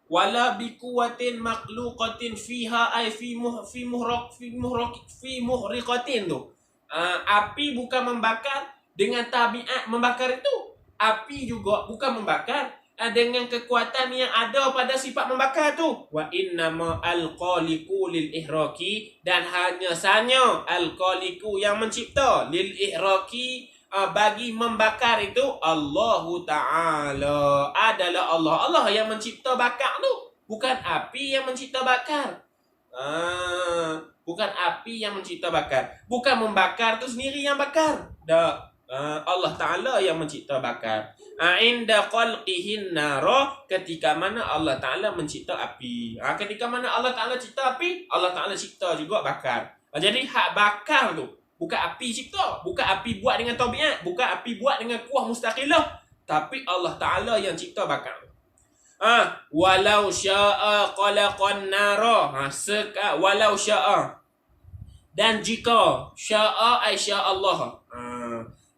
Wala bi quwwatin makhluqatin fiha, ay fi muhriqatin tu. Api bukan membakar dengan tabiat membakar itu. Api juga bukan membakar dengan kekuatan yang ada pada sifat membakar tu. Wa innama al-khaliqu lil ihraqi, dan hanya sahaja al-khaliqu, yang mencipta, lil ihraqi, bagi membakar itu, Allahu Ta'ala, adalah Allah. Allah yang mencipta bakar tu, bukan api yang mencipta bakar. Bukan api yang mencipta bakar, bukan membakar tu sendiri yang bakar. Tak. Allah Ta'ala yang mencipta bakar. Inda khalqihin nara, ketika mana Allah Ta'ala mencipta api. Ketika mana Allah Ta'ala cipta api, Allah Ta'ala cipta juga bakar. Jadi hak bakar tu bukan api cipta, bukan api buat dengan tabiat, bukan api buat dengan kuah mustaqilah, tapi Allah Ta'ala yang cipta bakar. Walau sya'a khalaqan nara, walau sya'a, dan jika, sya'a ay sya'allah,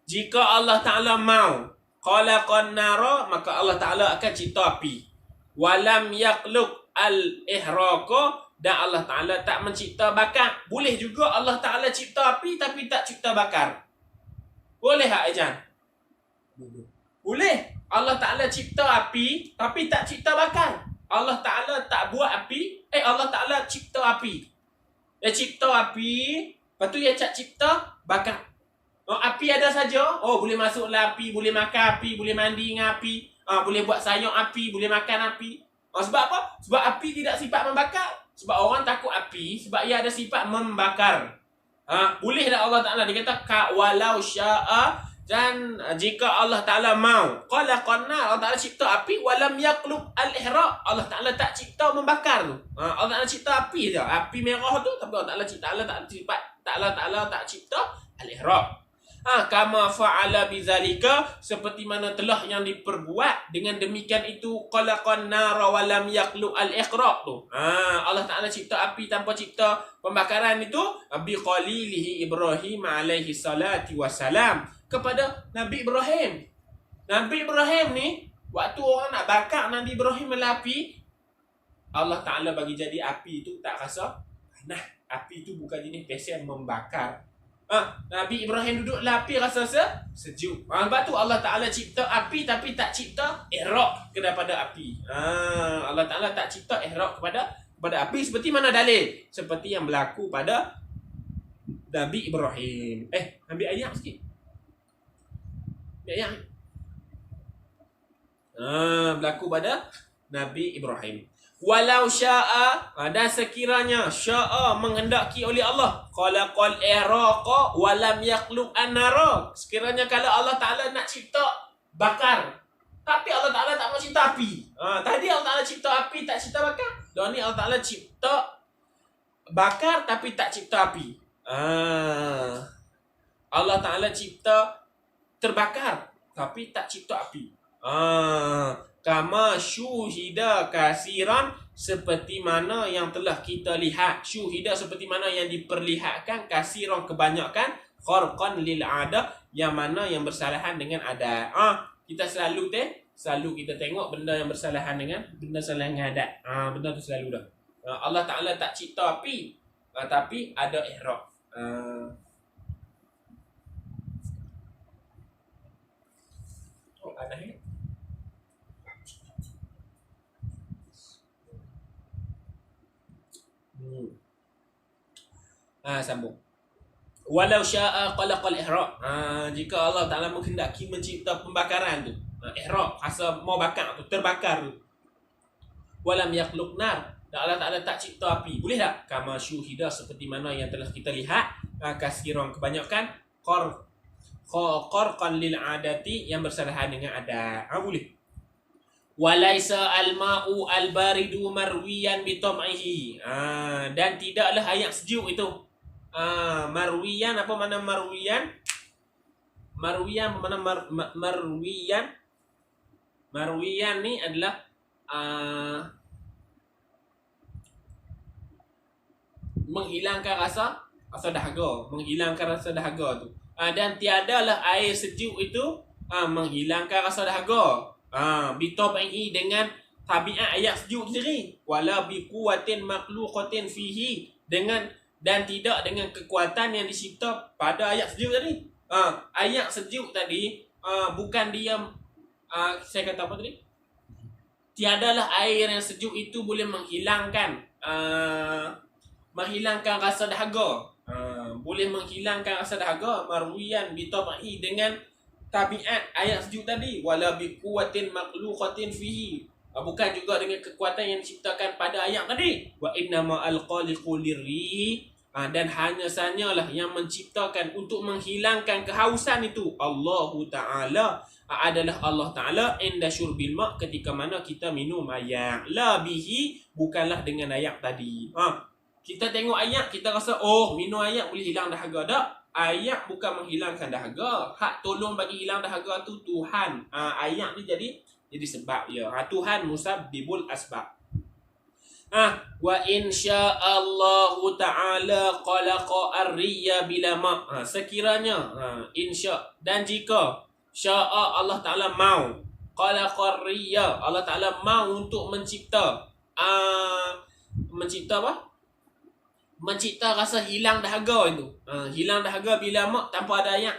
jika Allah Ta'ala mau, khalaqan nara, maka Allah Ta'ala akan cipta api. Walam yakhluq al-ihraqa, dan Allah Ta'ala tak mencipta bakar. Boleh juga Allah Ta'ala cipta api tapi tak cipta bakar. Boleh tak, Ejan? Boleh. Allah Ta'ala cipta api tapi tak cipta bakar. Allah Ta'ala tak buat api, Allah Ta'ala cipta api. Dia cipta api, Lepas tu ia cipta bakar. Oh, api ada saja. Oh, boleh masuklah api, boleh makan api, boleh mandi dengan api. Boleh buat sayur api, boleh makan api. Sebab apa? Sebab api tidak sifat membakar. Sebab orang takut api sebab ia ada sifat membakar. Boleh tak Allah Ta'ala? Dia kata walau sya'a, dan jika Allah Ta'ala mau, khalaqan nar, Allah Ta'ala cipta api, walam yaqlub al-ihraq, Allah Ta'ala tak cipta membakar tu. Allah Ta'ala cipta api je, api merah tu, tapi Allah Ta'ala cipta, Allah Ta'ala tak cipta al-ihraq. Kama fa'ala bizalika, seperti mana telah yang diperbuat dengan demikian itu, khalaqan nara wa lam yaqlu al-iqra' tu. Allah Ta'ala cipta api tanpa cipta pembakaran itu bi qalilihi Ibrahim alaihi salatu wassalam, kepada Nabi Ibrahim. Nabi Ibrahim ni waktu orang nak bakar Nabi Ibrahim dalam api, Allah Ta'ala bagi jadi api tu tak rasa panas. Api tu bukan jenis pesen membakar. Nabi Ibrahim duduk dalam api rasa sejuk. Sebab tu Allah Ta'ala cipta api tapi tak cipta ihraq kepada api. Allah Ta'ala tak cipta ihraq kepada api. Seperti mana dalil? Seperti yang berlaku pada Nabi Ibrahim. Ambil ayat sikit. Ambil ayat. Berlaku pada Nabi Ibrahim. Walau sya'a, dan sekiranya sya'a menghendaki oleh Allah, khalaqal ihraqa wa lam yakhluq an-nara, sekiranya kalau Allah Ta'ala nak cipta bakar tapi Allah Ta'ala tak mau cipta api. Tadi Allah Ta'ala cipta api tak cipta bakar. Dan ni Allah Ta'ala cipta bakar tapi tak cipta api. Allah Ta'ala cipta terbakar tapi tak cipta api. Kama syuhida kasiran, seperti mana yang telah kita lihat. Syuhida seperti mana yang diperlihatkan, kasiran kebanyakan, kharqan lil ada, yang mana yang bersalahan dengan adat. Kita selalu kita tengok benda yang bersalahan dengan adat. Benda tu selalu dah. Allah Ta'ala tak cipta api, tapi ada ihraq. Ada ni. Sambung. Walau sya'a khalaqal ihraq. Jika Allah Ta'ala menghendaki mencipta pembakaran tu, ihraq, rasa mau bakar tu, terbakar tu. Walam yakhluq nar, dan Allah Ta'ala tak cipta api. Boleh tak? Kama syuhida, seperti mana yang telah kita lihat, kasiran kebanyakan, qarqan lil adati, yang bersalahan dengan adat. Boleh. Walaisa al-ma'u al-baridu marwiyan bitam'ihi. Dan tidaklah air sejuk itu. Marwiyan, apa mana marwiyan? Marwiyan apa mana marwiyan? Marwiyan ni adalah menghilangkan rasa dahaga, menghilangkan rasa dahaga tu. Dan tiadalah air sejuk itu menghilangkan rasa dahaga. Bitab'ihi, dengan tabiat ayat sejuk sendiri. Wala biquwatin makhluqatin fihi, dan tidak dengan kekuatan yang dicipta pada ayat sejuk tadi. Ayat sejuk tadi bukan dia, saya kata apa tadi? Tiadalah air yang sejuk itu boleh menghilangkan rasa dahaga. Boleh menghilangkan rasa dahaga, marwiyan bitab'ihi, dengan tabiat ayat sejuk tadi. Wala biquwatin makhluqatin fihi, bukan juga dengan kekuatan yang diciptakan pada ayat tadi. Wa innama al-khaliqu lirri, dan hanya sanyalah yang menciptakan untuk menghilangkan kehausan itu, Allah Ta'ala, adalah Allah Ta'ala, inda syurbil ma', ketika mana kita minum air. La bihi, bukanlah dengan ayat tadi. Kita tengok ayat, kita rasa minum ayat boleh hilang dahaga. Tak, ayat bukan menghilangkan dahaga. Hak tolong bagi hilang dahaga tu Tuhan. Ayat ni jadi sebab ya. Tuhan musabbibul asbab. Wa insyaallahu ta'ala khalaqa ar-riya bila ma'. Sekiranya insya, dan jika syaa Allah Ta'ala mau, khalaqa ar-riya, Allah Ta'ala mau untuk mencipta apa? Mencipta rasa hilang dahaga itu. Hilang dahaga bila mak, tanpa ada ayat.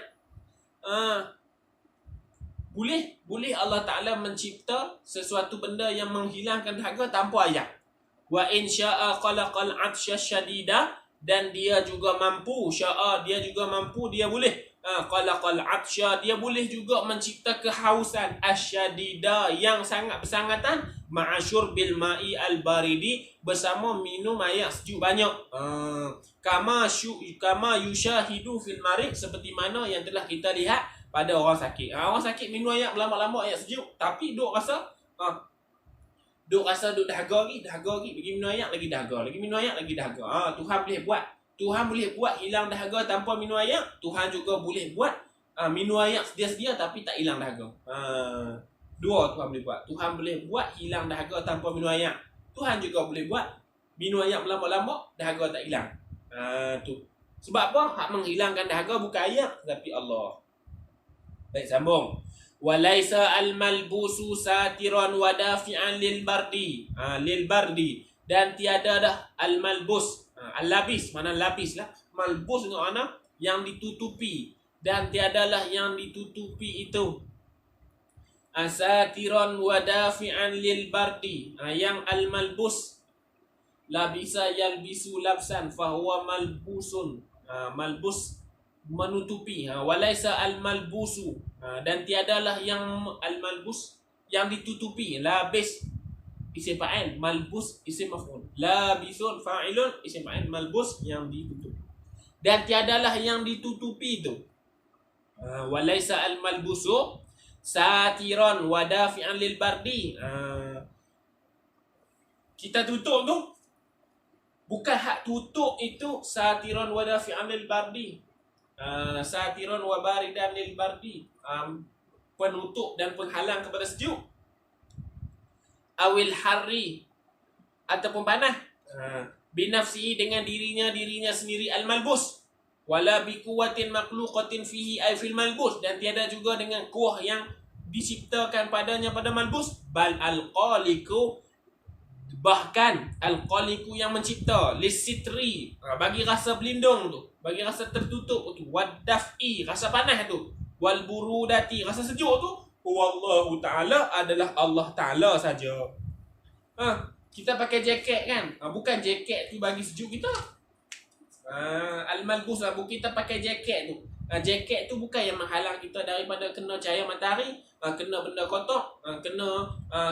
Boleh Allah Ta'ala mencipta sesuatu benda yang menghilangkan dahaga tanpa ayat. Wa in syaa khalaqal 'atsya syadida, dan dia juga mampu, syaa dia juga mampu, dia boleh qalaqal atsya, dia boleh juga mencipta kehausan, asyadida yang sangat bersangatan, ma'asyur bil ma'i al baridi, bersama minum air sejuk banyak. Kama yushahidu fil marid, seperti mana yang telah kita lihat pada orang sakit. Orang sakit minum air lama-lama air sejuk, tapi duk rasa duk dahaga lagi, bagi minum air lagi dahaga, lagi minum air lagi dahaga. Tuhan boleh buat. Tuhan boleh buat hilang dahaga tanpa minum air. Tuhan juga boleh buat minum air sedia-sedia tapi tak hilang dahaga. Dua Tuhan boleh buat. Tuhan boleh buat hilang dahaga tanpa minum air. Tuhan juga boleh buat minum air lama-lama dahaga tak hilang. Tu. Sebab apa? Hak menghilangkan dahaga bukan air tapi Allah. Baik, sambung. Walaisa al-malbusu satiran wa dafi'an lil bardi. Lil bardi, dan tiada dah al-malbus. Al-labis, mana lapis lah. Malbus dengan mana yang ditutupi, dan tiadalah yang ditutupi itu. Satiran wa dafi'an lil bardi. Yang al-malbus, labisa yalbisu labsan fahuwa malbusun. Malbus menutupi. Walaisa al-malbusu, dan tiadalah yang al-malbus yang ditutupi. Labis isim fa'il, malbus isim maf'ul, labisun fa'ilun isim fa'il, malbus yang ditutupi, dan tiadalah yang ditutupi itu. Walaisa al-malbusu satiran wa dafi'an lil bardi. Kita tutup tu bukan hak tutup itu satiran wa dafi'an lil bardi. Satiran wa baridan lil bardi, penutup dan penghalang kepada sejuk. Awil harri, ataupun panah. Binafsihi, dengan dirinya sendiri, al-malbus. Wala biquwatin makhluqatin fihi ay fil malbus, dan tiada juga dengan kuah yang diciptakan padanya pada malbus. Bal al-qaliku, bahkan al-qaliku yang mencipta, lisitri, bagi rasa berlindung tu, bagi rasa tertutup tu, wadaf'i, rasa panas tu, wal burudati, rasa sejuk tu, wallahu ta'ala, adalah Allah Ta'ala saja. Kita pakai jaket kan, bukan jaket tu bagi sejuk kita. Al-malbus lah, kita pakai jaket tu. Jaket tu bukan yang menghalang kita daripada kena cahaya matahari, kena benda kotor, kena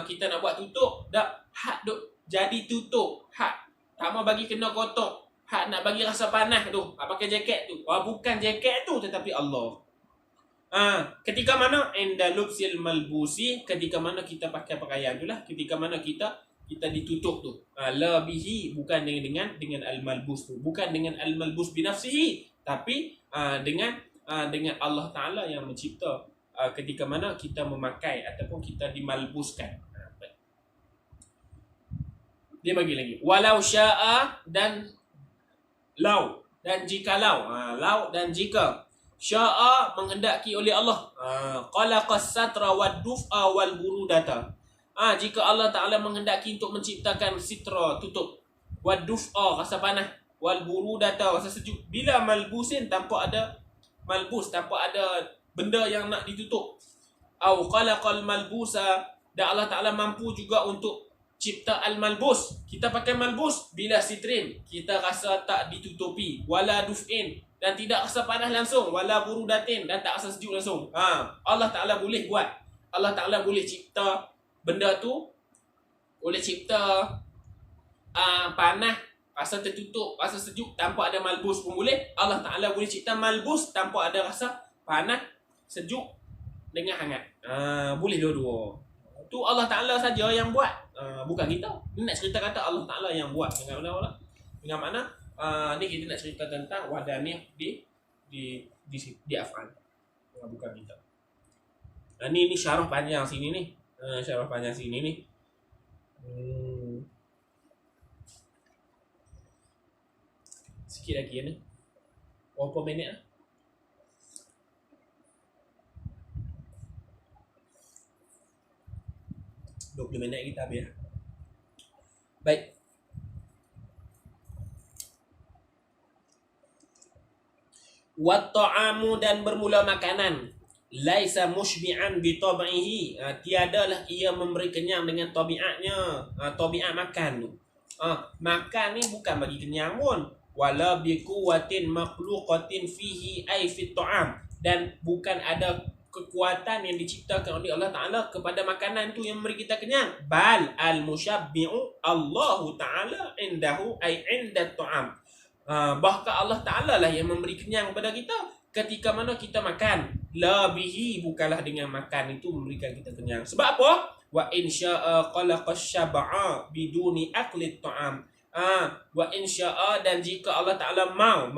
kita nak buat tutup. Tak, hak duk jadi tutup, hak tak mau bagi kena kotor, hak nak bagi rasa panas tu, pakai jaket tu. Bukan jaket tu tetapi Allah. Ketika mana inda lubsil malbusi, ketika mana kita pakai pakaian tu lah, ketika mana kita ditutup tu. La bihi, bukan dengan al-malbus tu, bukan dengan al-malbus binafsihi, tapi dengan Allah Ta'ala yang mencipta ketika mana kita memakai ataupun kita dimalbuskan. Dia bagi lagi, walau sya'a, dan lau, dan jikalau. Lau dan jika. Sya'a, menghendaki oleh Allah. Qalaqas satra wad duf'a wal burudata. Jika Allah Ta'ala menghendaki untuk menciptakan sitra, tutup, wad duf'a, rasa panas, wal burudata, rasa sejuk. Bila malbusin, tanpa ada malbus, tanpa ada benda yang nak ditutup. Au qalaqal malbusa, dan Allah Ta'ala mampu juga untuk cipta al-malbus. Kita pakai malbus bila sitrin, kita rasa tak ditutupi. Wala duf'in, dan tidak rasa panas langsung. Wala burudatin, dan tak rasa sejuk langsung. Allah Ta'ala boleh buat. Allah Ta'ala boleh cipta benda tu, boleh cipta panas, rasa tertutup, rasa sejuk tanpa ada malbus pun boleh. Allah Ta'ala boleh cipta malbus tanpa ada rasa panas, sejuk dengan hangat. Boleh dua-dua. Tu Allah Ta'ala saja yang buat, bukan kita. Ni nak cerita kata Allah Ta'ala yang buat. Dengan mana? Ni kita nak cerita tentang wadanih di af'al, bukan kita. Ni syarah panjang sini ni. Syarah panjang sini ni. Sikit lagi ni. Berapa minit lah? Dua 20 minit kita habis. Baik. Wa ta'amu, dan bermula makanan, laisa mushbi'an bi tab'ihi, tiadalah ia memberi kenyang dengan tabiatnya. Tabiat makan tu, makan ni bukan bagi kenyang pun, wala biquwatin makhluqatin fihi ay fit ta'am, dan bukan ada kekuatan yang diciptakan oleh Allah Ta'ala kepada makanan tu yang memberi kita kenyang. Bal al-musyabbi'u Allahu Ta'ala indahu ay inda ta'am. Bahkan Allah Ta'ala lah yang memberi kenyang kepada kita ketika mana kita makan. La bihi, bukanlah dengan makan itu memberikan kita kenyang. Sebab apa? Wa insya'a khalaqa syab'a biduni akli ta'am. Wa insya'a, dan jika Allah Ta'ala mau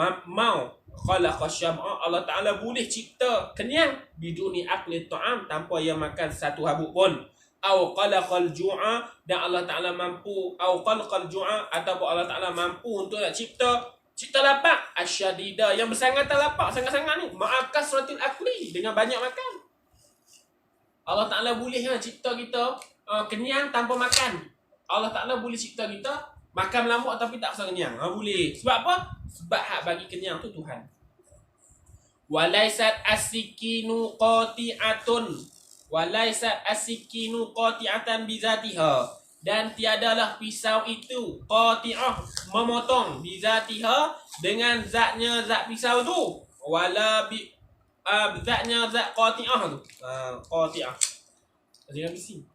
khalaqa syab'a, Allah Ta'ala boleh cipta kenyang biduni akli ta'am, tanpa ia makan satu habuk pun. Au khalaqal ju'a, dan Allah Ta'ala mampu, au khalaqal ju'a, ataupun Allah Ta'ala mampu untuk nak cipta lapar asyadida, yang bersangat lapar sangat-sangat ni, ma'akasratil akli, dengan banyak makan. Allah Ta'ala boleh cipta kita kenyang tanpa makan. Allah Ta'ala boleh cipta kita makan melambuk tapi tak rasa kenyang. Boleh. Sebab apa? Sebab hak bagi kenyang tu Tuhan. Walaisat as-sikinu qati'atun. Walaisat as-sikinu qati'atan bizatiha. Dan tiadalah pisau itu qati'ah, memotong, bizatiha, dengan zatnya zat pisau tu. Wala bi zatnya zat qati'ah tu. Qati'ah. Jangan bising.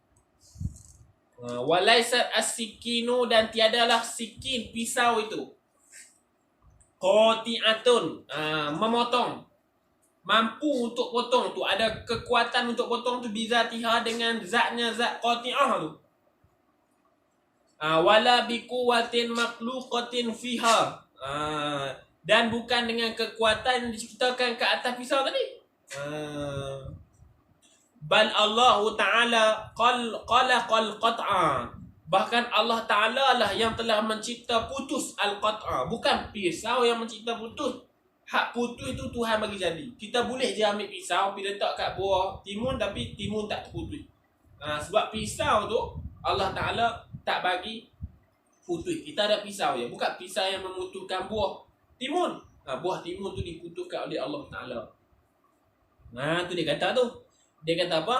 Walaisat as-sikinu, dan tiadalah sikin, pisau itu, qati'atun, memotong, mampu untuk potong tu, ada kekuatan untuk potong tu, bizatiha, dengan zatnya zat qati'ah tu. Wala biquwatin makhluqatin fiha, dan bukan dengan kekuatan yang diciptakan ke atas pisau tadi. Bal Allah Ta'ala qalaqal qat'a, bahkan Allah Ta'ala lah yang telah mencipta putus al-qat'a, bukan pisau yang mencipta putus. Hak putus itu Tuhan bagi jadi. Kita boleh je ambil pisau pergi letak kat buah timun, tapi timun tak terputus. Sebab pisau tu Allah Ta'ala tak bagi putus. Kita ada pisau je, bukan pisau yang memutuskan buah timun. Buah timun tu diputuskan oleh Allah Ta'ala. Tu dia kata tu. Dia kata apa?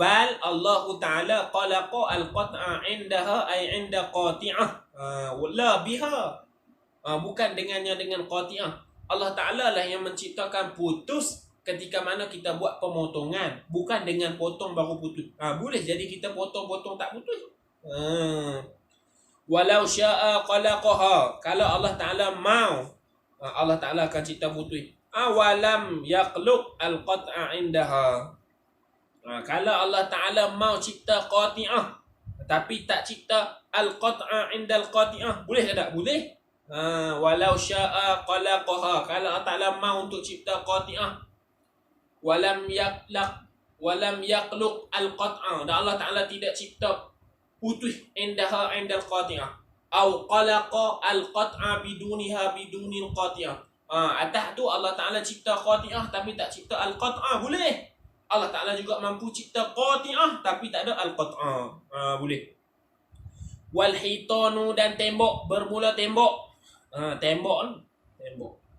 Bal Allah Ta'ala qalaqa al-qat'a indaha ay inda qati'ah. La biha. Bukan dengannya dengan qati'ah. Allah Ta'ala lah yang menciptakan putus ketika mana kita buat pemotongan. Bukan dengan potong baru putus. Boleh jadi kita potong-potong tak putus. Walau sya'a qalaqaha. Kalau Allah Ta'ala mau, Allah Ta'ala akan cipta putus. Awalam yaqluq al-qat'a indaha. Kalau Allah Ta'ala mau cipta qati'ah tapi tak cipta al-qat'a indal qati'ah, boleh ke tak? Boleh. Walau sya'a qalaqaha. Kalau Allah Ta'ala mau untuk cipta qati'ah, walam yaqluq al-qat'a, dan Allah Ta'ala tidak cipta putus indaha indal qati'ah, au qalaqa al-qat'a biduniha bidunil qati'ah. Atas tu Allah Ta'ala cipta qati'ah tapi tak cipta al-qat'ah, boleh. Allah Ta'ala juga mampu cipta qati'ah tapi tak ada al-qat'ah, boleh. Wal hitanu, dan tembok, bermula tembok. Tembok,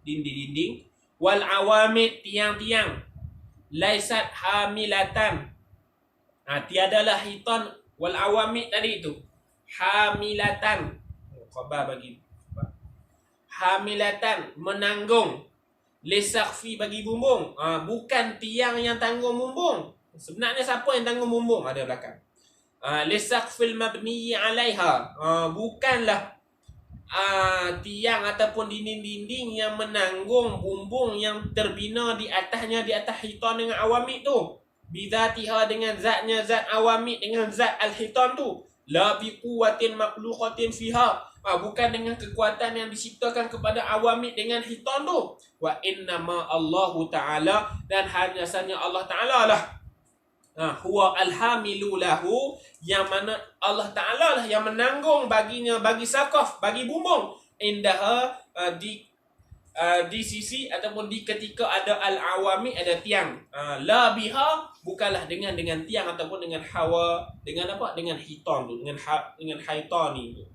dinding-dinding. Wal awamid, tiang-tiang. Laisat hamilatan. Tiadalah hitan. Wal awamid tadi itu hamilatan. Khabar bagi hamilatan, menanggung. Lisakfi, bagi bumbung. Bukan tiang yang tanggung bumbung. Sebenarnya siapa yang tanggung bumbung? Ada belakang. Lisakfil mabniyi alaiha. Bukanlah tiang ataupun dinding-dinding yang menanggung bumbung yang terbina di atasnya, di atas hitan dengan awamid tu. Bizatiha, dengan zatnya zat awamid, dengan zat al-hitan tu. La biquwatin makhluqatin fiha. Bukan dengan kekuatan yang diciptakan kepada awamid dengan hitan tu. Wa innama Allah Ta'ala, dan hanya sahaja Allah Ta'ala lah. Huwa alhamilu lahu, yang mana Allah Ta'ala lah yang menanggung baginya, bagi sakaf, bagi bumbung. Indaha, di sisi ataupun di ketika ada al-awamid, ada tiang. La biha, bukanlah dengan tiang ataupun dengan hawa, dengan apa? Dengan hitan tu, dengan haitan ni tu.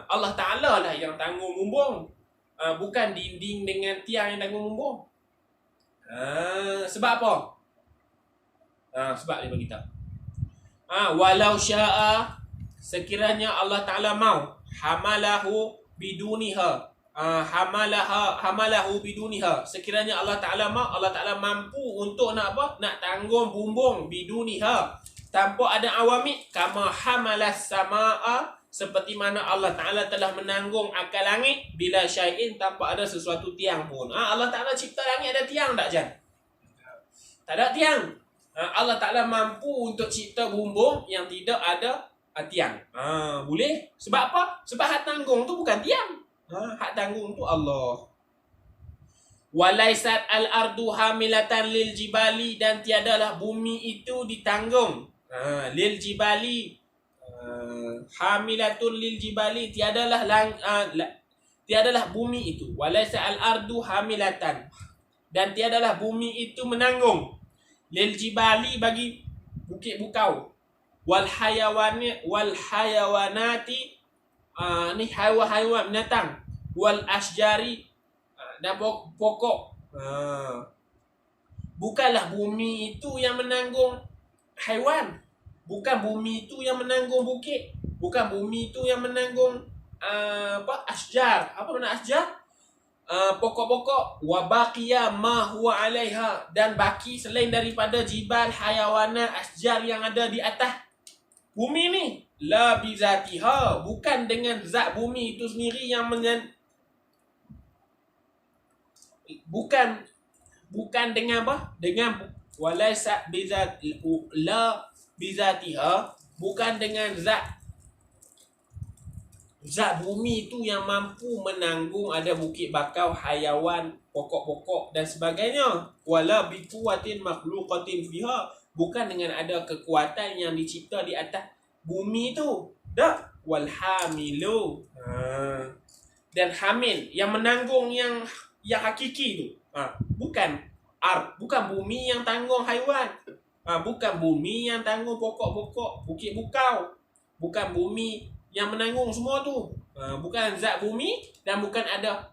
Allah Ta'ala lah yang tanggung bumbung, bukan dinding dengan tiang yang tanggung bumbung. Sebab apa? Sebab dia beritahu. Walau sya'a, sekiranya Allah Ta'ala mau, hamalahu, biduniha. Hamalahu biduniha. Sekiranya Allah Ta'ala mampu untuk nak apa? Nak tanggung bumbung biduniha, tanpa ada awamil. Kama hamalas samaa, seperti mana Allah Ta'ala telah menanggung akal langit bila syai'in, tanpa ada sesuatu tiang pun. Allah Ta'ala cipta langit ada tiang tak, Jan? Tak ada tiang. Allah Ta'ala mampu untuk cipta bumbung yang tidak ada tiang. Boleh? Sebab apa? Sebab hak tanggung tu bukan tiang. Hak tanggung tu Allah. Walaisat al-ardu hamilatan lil jibali, dan tiadalah bumi itu ditanggung. Lil jibali, hamilatun lil jibali, tiadalah bumi itu. Walaisat al-ardu hamilatan, dan tiadalah bumi itu menanggung. Lil jibali, bagi bukit bukau. Wal hayawanati, ni haiwan binatang. Wal asjari, dan pokok. Bukanlah bumi itu yang menanggung haiwan, bukan bumi itu yang menanggung bukit, bukan bumi itu yang menanggung asjar. Apa makna asjar? Pokok-pokok. Wa baqiya ma huwa alaiha, dan baki selain daripada jibal, hayawana, asjar yang ada di atas bumi ni. La bizatiha, bukan dengan zat bumi itu sendiri yang bukan dengan apa? Dengan walaisa bizat la bizatiha, bukan dengan zat bumi itu yang mampu menanggung ada bukit bakau, hayawan, pokok-pokok dan sebagainya. Wala bi quwwatin makhluqatin fiha, bukan dengan ada kekuatan yang dicipta di atas bumi tu. Tak. Wal hamilu, dan hamil yang menanggung yang hakiki tu. Bukan bumi yang tanggung haiwan. Bukan bumi yang tanggung pokok-pokok, bukit bukau. Bukan bumi yang menanggung semua tu. Bukan zat bumi, dan bukan ada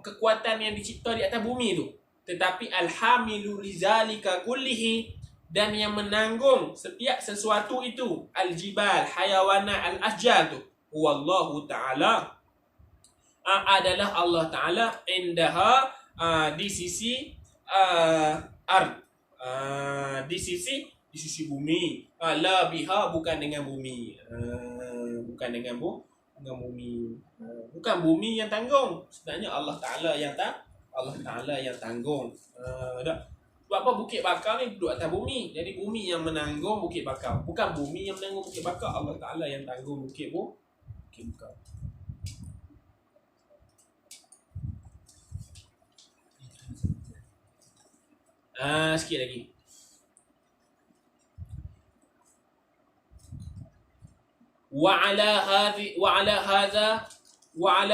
kekuatan yang dicipta di atas bumi tu. Tetapi alhamilu lizalika kullihi, dan yang menanggung setiap sesuatu itu, al-jibal, hayawana, al-asjar tu, wallahu ta'ala, adalah Allah Ta'ala, indaha, di sisi di sisi bumi. La biha, bukan dengan bumi. Bukan dengan bumi. Bukan bumi yang tanggung. Sebenarnya Allah Ta'ala yang tanggung. Tak. Sebab apa? Bukit bakar ni duduk atas bumi. Jadi bumi yang menanggung bukit bakar. Bukan bumi yang menanggung bukit bakar. Allah Ta'ala yang tanggung bukit bakar. Sikit lagi. Wa ala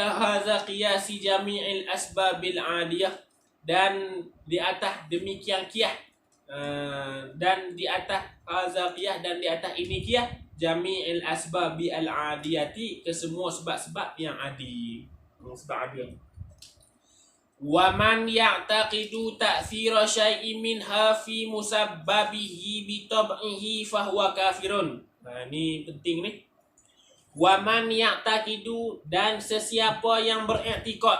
hadza qiyasi jami'il asbabil 'adiyah, dan di atas demikian qiyas, dan di atas hadza qiyas, dan di atas ini qiyas jami'il asbabi al-'adiyati, ke semua sebab-sebab yang adi. Sebab adi. Wa man ya'taqidu ta'thira syai'in minha fi musabbabihi bi tab'ihi fa huwa kafirun. Ni penting ni. Wa man ya'taqidu, dan sesiapa yang beriktikad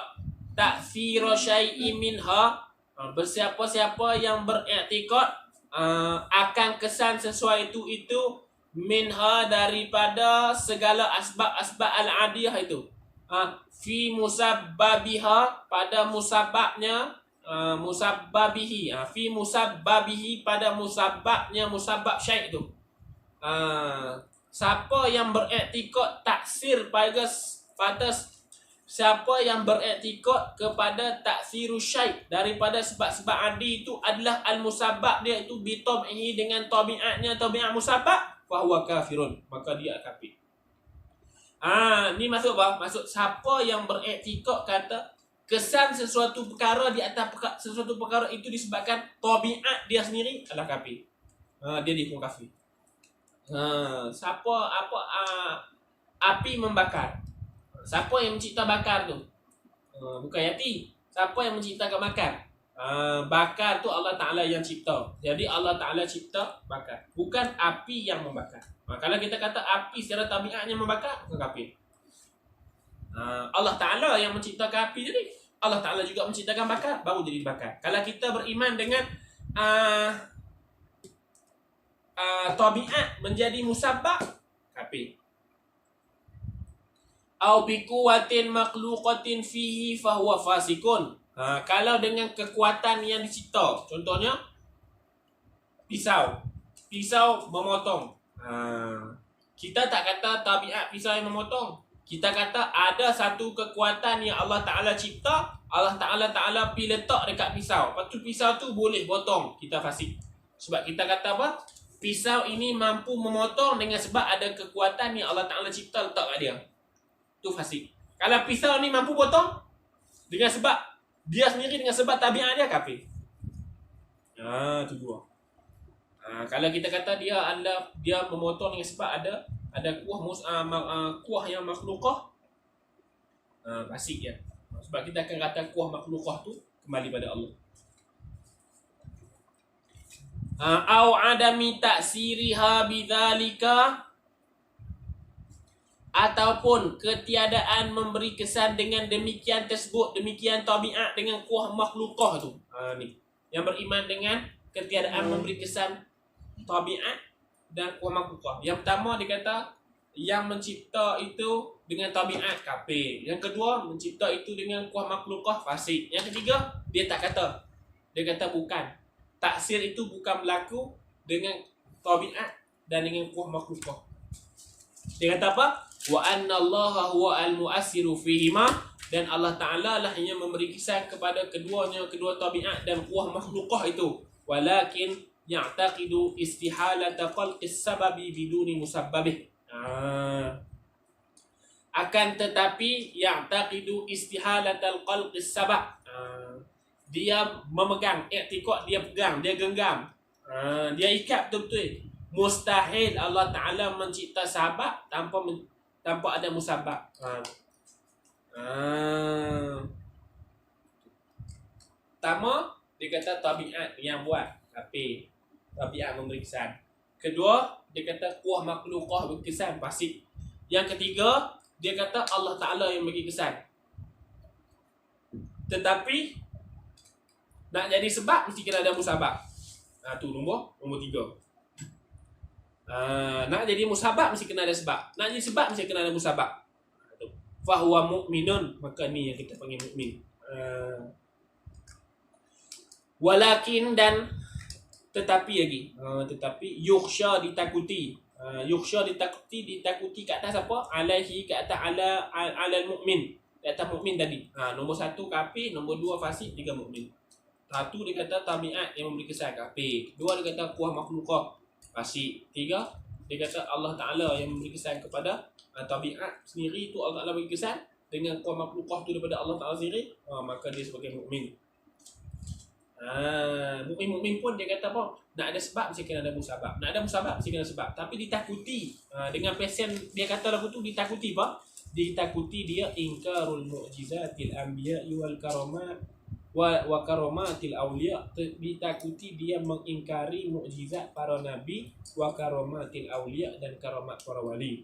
ta'thira syai'in minha, bersiapa-siapa yang beriktikad akan kesan sesuatu itu, minha, daripada segala asbab-asbab al-adiyah itu, fi musabbabiha, pada musababnya, musabbabihi, fi musabbabihi, pada musababnya, musabab syai' itu. Siapa yang beriktikad taksir pada siapa yang beriktikad kepada taksiru syai' daripada sebab-sebab adi itu adalah al-musabbab dia itu bitab'ihi, dengan tabiatnya, tabiat musabbab, fa huwa kafirun, maka dia kafir. Ni maksud apa? Maksud siapa yang beriktikad kata kesan sesuatu perkara di atas sesuatu perkara itu disebabkan tabiat dia sendiri, adalah kafir. Dia dihukum kafir. Api membakar. Siapa yang mencipta bakar tu? Bukan yati. Siapa yang menciptakan bakar? Bakar tu Allah Ta'ala yang cipta. Jadi Allah Ta'ala cipta bakar, bukan api yang membakar. Kalau kita kata api secara tabiatnya membakar, bukan kafir. Allah Ta'ala yang menciptakan api jadi Allah Ta'ala juga menciptakan bakar, baru jadi bakar. Kalau kita beriman dengan tabiat menjadi musabbab, kafir. Au bi quwwatin makhluqatin fihi fahuwa fasikun. Kalau dengan kekuatan yang dicipta, contohnya pisau memotong. Kita tak kata tabiat pisau yang memotong. Kita kata ada satu kekuatan yang Allah Ta'ala cipta, Allah Ta'ala pi letak dekat pisau. Lepas tu pisau tu boleh potong. Kita fasik. Sebab kita kata apa? Pisau ini mampu memotong dengan sebab ada kekuatan yang Allah Ta'ala cipta letak kat dia. Tu fasik. Kalau pisau ni mampu potong dengan sebab dia sendiri, dengan sebab tabiat dia, kafir. Tu dua. Kalau kita kata dia memotong dengan sebab ada kuah yang makhlukah, fasik ya. Sebab kita akan kata kuah makhlukah tu kembali pada Allah. Au adami ta'siriha bidzalika, ataupun ketiadaan memberi kesan dengan demikian tersebut, demikian tabiat dengan kuah makhlukah tu. Ni yang beriman dengan ketiadaan memberi kesan tabiat dan kuah makhlukah. Yang pertama dia kata yang mencipta itu dengan tabiat, kafir. Yang kedua, mencipta itu dengan kuah makhlukah, fasik. Yang ketiga, dia tak kata. Dia kata bukan. Taksir itu bukan berlaku dengan tabiat dan dengan kuah makhlukah. Dia kata apa? Wa anna Allaha huwa al-mu'assiru fihima, dan Allah Ta'ala lah yang memberi kesan kepada keduanya, kedua tabiat dan kuah makhlukah itu. Walakin ya'taqidu istihalata khalqis sababi biduni musabbabih. Akan tetapi ya'taqidu istihalatal khalqis sabab. Dia memegang, i'tiqad, dia pegang, dia genggam. Dia ikat betul-betul. Mustahil Allah Ta'ala mencipta sabab tanpa ada musabab. Pertama, dia kata tabiat yang buat, tapi tabiat memberi kesan. Kedua, dia kata kuah makhlukah berkesan, fasik. Yang ketiga, dia kata Allah Ta'ala yang bagi kesan. Tetapi nak jadi sebab mesti kena ada musabab. Tu nombor 3. Nak jadi musabab mesti kena ada sebab. Nak jadi sebab mesti kena ada musabab. Fahuwa mu'minun, maka ni yang kita panggil mukmin. Walakin, dan tetapi lagi. Tetapi yukhsha, ditakuti. Yukhsha, ditakuti kat atas apa? Alaihi, kat atas ala mukmin. Kat atas mukmin tadi. Nombor 1 kafir, nombor 2 fasik, 3 mukmin. 1 dia kata tabiat yang memberi kesan, kafir. 2 dia kata kuah makhlukah, fasik. 3 dia kata Allah Ta'ala yang memberi kesan kepada tabiat sendiri tu, Allah Ta'ala beri kesan dengan kuah makhlukah tu daripada Allah Ta'ala sendiri, maka dia sebagai mukmin. Mukmin pun dia kata apa? Nak ada sebab mesti kena ada musabab. Nak ada musabab mesti kena sebab. Tapi ditakuti. Dengan passion dia kata lagu tu ditakuti apa? Ditakuti dia ingkarul mu'jizatil anbiya wal karamat wa karamatil awliya. Ditakuti dia mengingkari mukjizat para nabi, wa karamatil awliya, dan karamat para wali.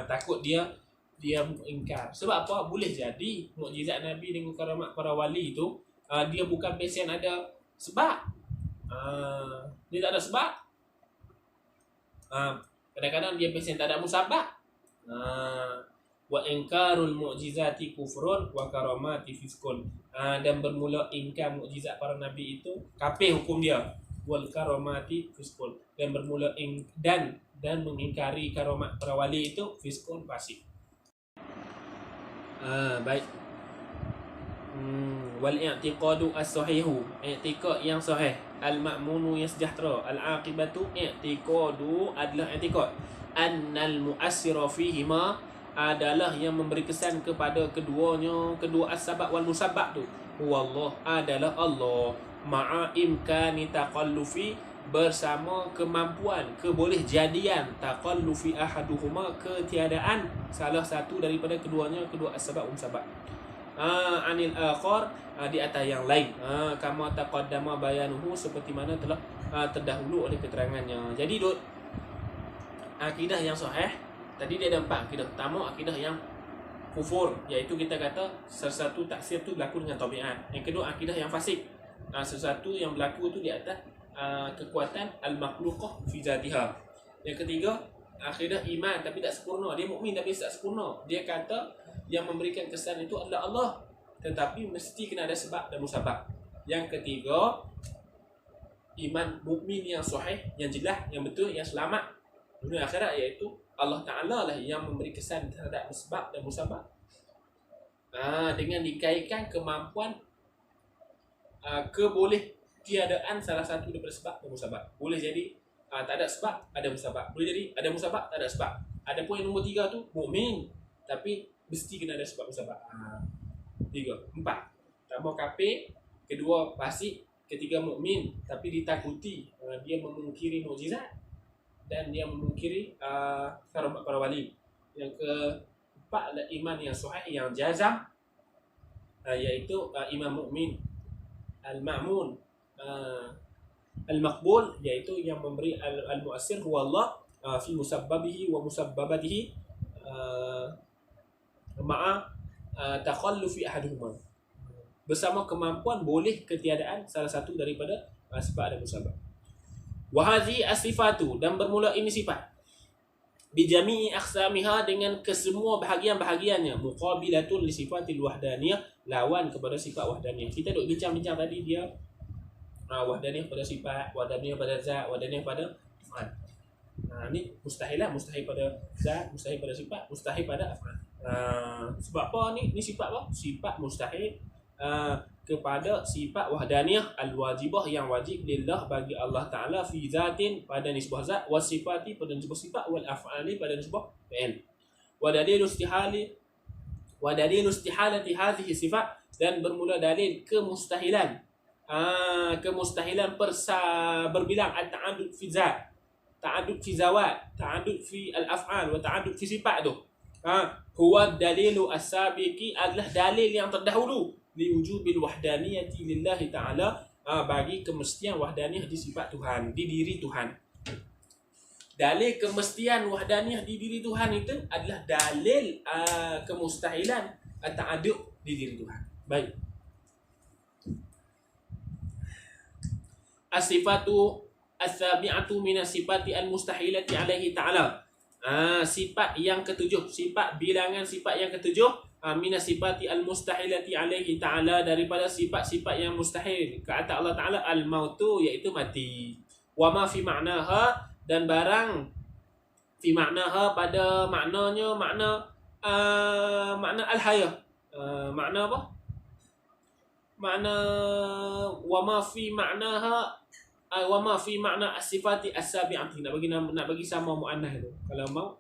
Takut dia mengingkar. Sebab apa? Boleh jadi mukjizat nabi dengan karamat para wali itu dia bukan pasien ada sebab. Dia tak ada sebab. Kadang-kadang dia pasien tak ada musabab. Wa inkarul mu'jizati kufrun wa karamati fiskun. Dan bermula ingkar mukjizat para nabi itu kafir hukum dia. Wal karamati fiskun. Dan bermula dan mengingkari karamat para wali itu fiskun, fasik. Baik. Wal i'tiqadu as-sahihu, i'tiqad yang sahih, al-ma'munu yang sejahtera, al-aqibatu, i'tiqadu adalah i'tiqad annal mu'assira fihima, adalah yang memberi kesan kepada keduanya, kedua as-sabab wal musabbab tu, wallah, adalah Allah, ma'a imkani taqallufi, bersama kemampuan keboleh jadian taqallufi ahaduhuma, ketiadaan salah satu daripada keduanya, kedua as-sabab wal musabbab, anil akhar, di atas yang lain, kama taqaddama bayanuhu, seperti mana telah terdahulu oleh keterangannya. Jadi akidah yang sahih tadi dia ada 4 akidah. Pertama, akidah yang kufur, iaitu kita kata sesuatu taksir tu berlaku dengan tabiat. Yang kedua, akidah yang fasik, sesuatu yang berlaku tu di atas kekuatan al-makhluqah fi zatiha. Yang ketiga, akidah iman tapi tak sempurna. Dia mukmin tapi tak sempurna. Dia kata yang memberikan kesan itu adalah Allah, tetapi mesti kena ada sebab dan musabab. Yang ketiga, iman mukmin yang sahih, yang jelas, yang betul, yang selamat dunia akhirat, iaitu Allah Ta'ala lah yang memberi kesan terhadap sebab dan musabab, dengan dikaitkan kemampuan keboleh tiadaan salah satu daripada sebab dan musabab. Boleh jadi tak ada sebab, ada musabab. Boleh jadi ada musabab, tak ada sebab. Ada pun yang nombor 3 tu mukmin tapi mesti kena ada sebab musabab. 3, 4. Pertama kafir, kedua fasik, ketiga mukmin tapi ditakuti dia memungkiri mukjizat dan dia memungkiri karamat para wali. Yang keempat adalah iman yang sahih, yang jazam, iaitu iman mukmin al-ma'mun, al-maqbul, iaitu yang memberi al-mu'assir huwa Allah fi musabbabihi wa musabbabatihi ma'a takhallufi ahaduhuma, bersama kemampuan boleh ketiadaan salah satu daripada sebab dan musabab. Wa hadhi as-sifatu, dan bermula ini sifat, bi jami'i aqsamiha, dengan kesemua bahagian-bahagiannya, muqabilatul li sifatil wahdaniyah, lawan kepada sifat wahdaniyah. Kita duk bincang-bincang tadi dia wahdaniyah pada sifat, wahdaniyah pada zat, wahdaniyah pada af'al. Ni mustahil pada zat, mustahil pada sifat, mustahil pada af'al. Sebab apa ni? Ni sifat apa? Sifat mustahil kepada sifat wahdaniyah al-wajibah, yang wajib lillah bagi Allah Ta'ala, fi zatin pada nisbah zat, wa sifati pada nisbah sifat, wal af'ali pada nisbah fi'il. Wa dalilu istihalati hadhihi sifat, dan bermula dalil kemustahilan berbilang at-ta'addud fi zat, ta'addud fi zawat, ta'addud fi al-af'al, wa ta'addud fi sifat tu. Huwa dalilu as-sabiqi, adalah dalil yang terdahulu, liwujubil wahdaniyati lillahi ta'ala, bagi kemestian wahdaniyah di sifat Tuhan, di diri Tuhan. Dalil kemestian wahdaniyah di diri Tuhan itu adalah dalil kemustahilan ta'addud di diri Tuhan. Baik. As-sifatu as-sabi'atu min as-sifati al-mustahilati alaihi ta'ala. Sifat yang ketujuh, sifat bilangan sifat yang ketujuh, minas sifati al-mustahilati alaihi ta'ala, daripada sifat-sifat yang mustahil ke atas Allah Ta'ala, al-mautu, iaitu mati, wa ma fi ma'naha, dan barang fi ma'naha pada maknanya, makna al-hayah, makna apa? Makna wa ma fi ma'naha, wa ma fi ma'na as-sifati as-sabi'ati, nak bagi sama mu'annah tu. Kalau mau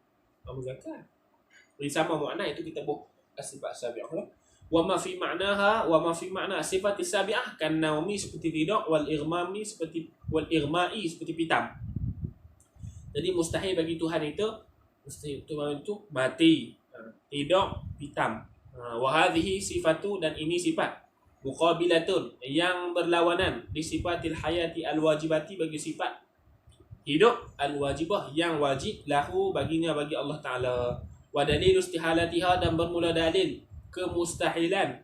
muzakkar bagi sama mu'annah itu kita buat as-sifat as-sabi'ah. Wa ma fi ma'naha, wa ma fi ma'na as-sifati as-sabi'ah, kan naumi seperti tidur, wal irmami seperti pitam. Jadi mustahil bagi Tuhan itu, mati, tidur, pitam. Wa hadhihi sifatu, dan ini sifat muqabilatun, yang berlawanan, di sifatil hayati al-wajibati, bagi sifat hidup al-wajibah, yang wajib lahu baginya, bagi Allah Ta'ala. Wa dalil istihalatiha, dan bermula dalil kemustahilan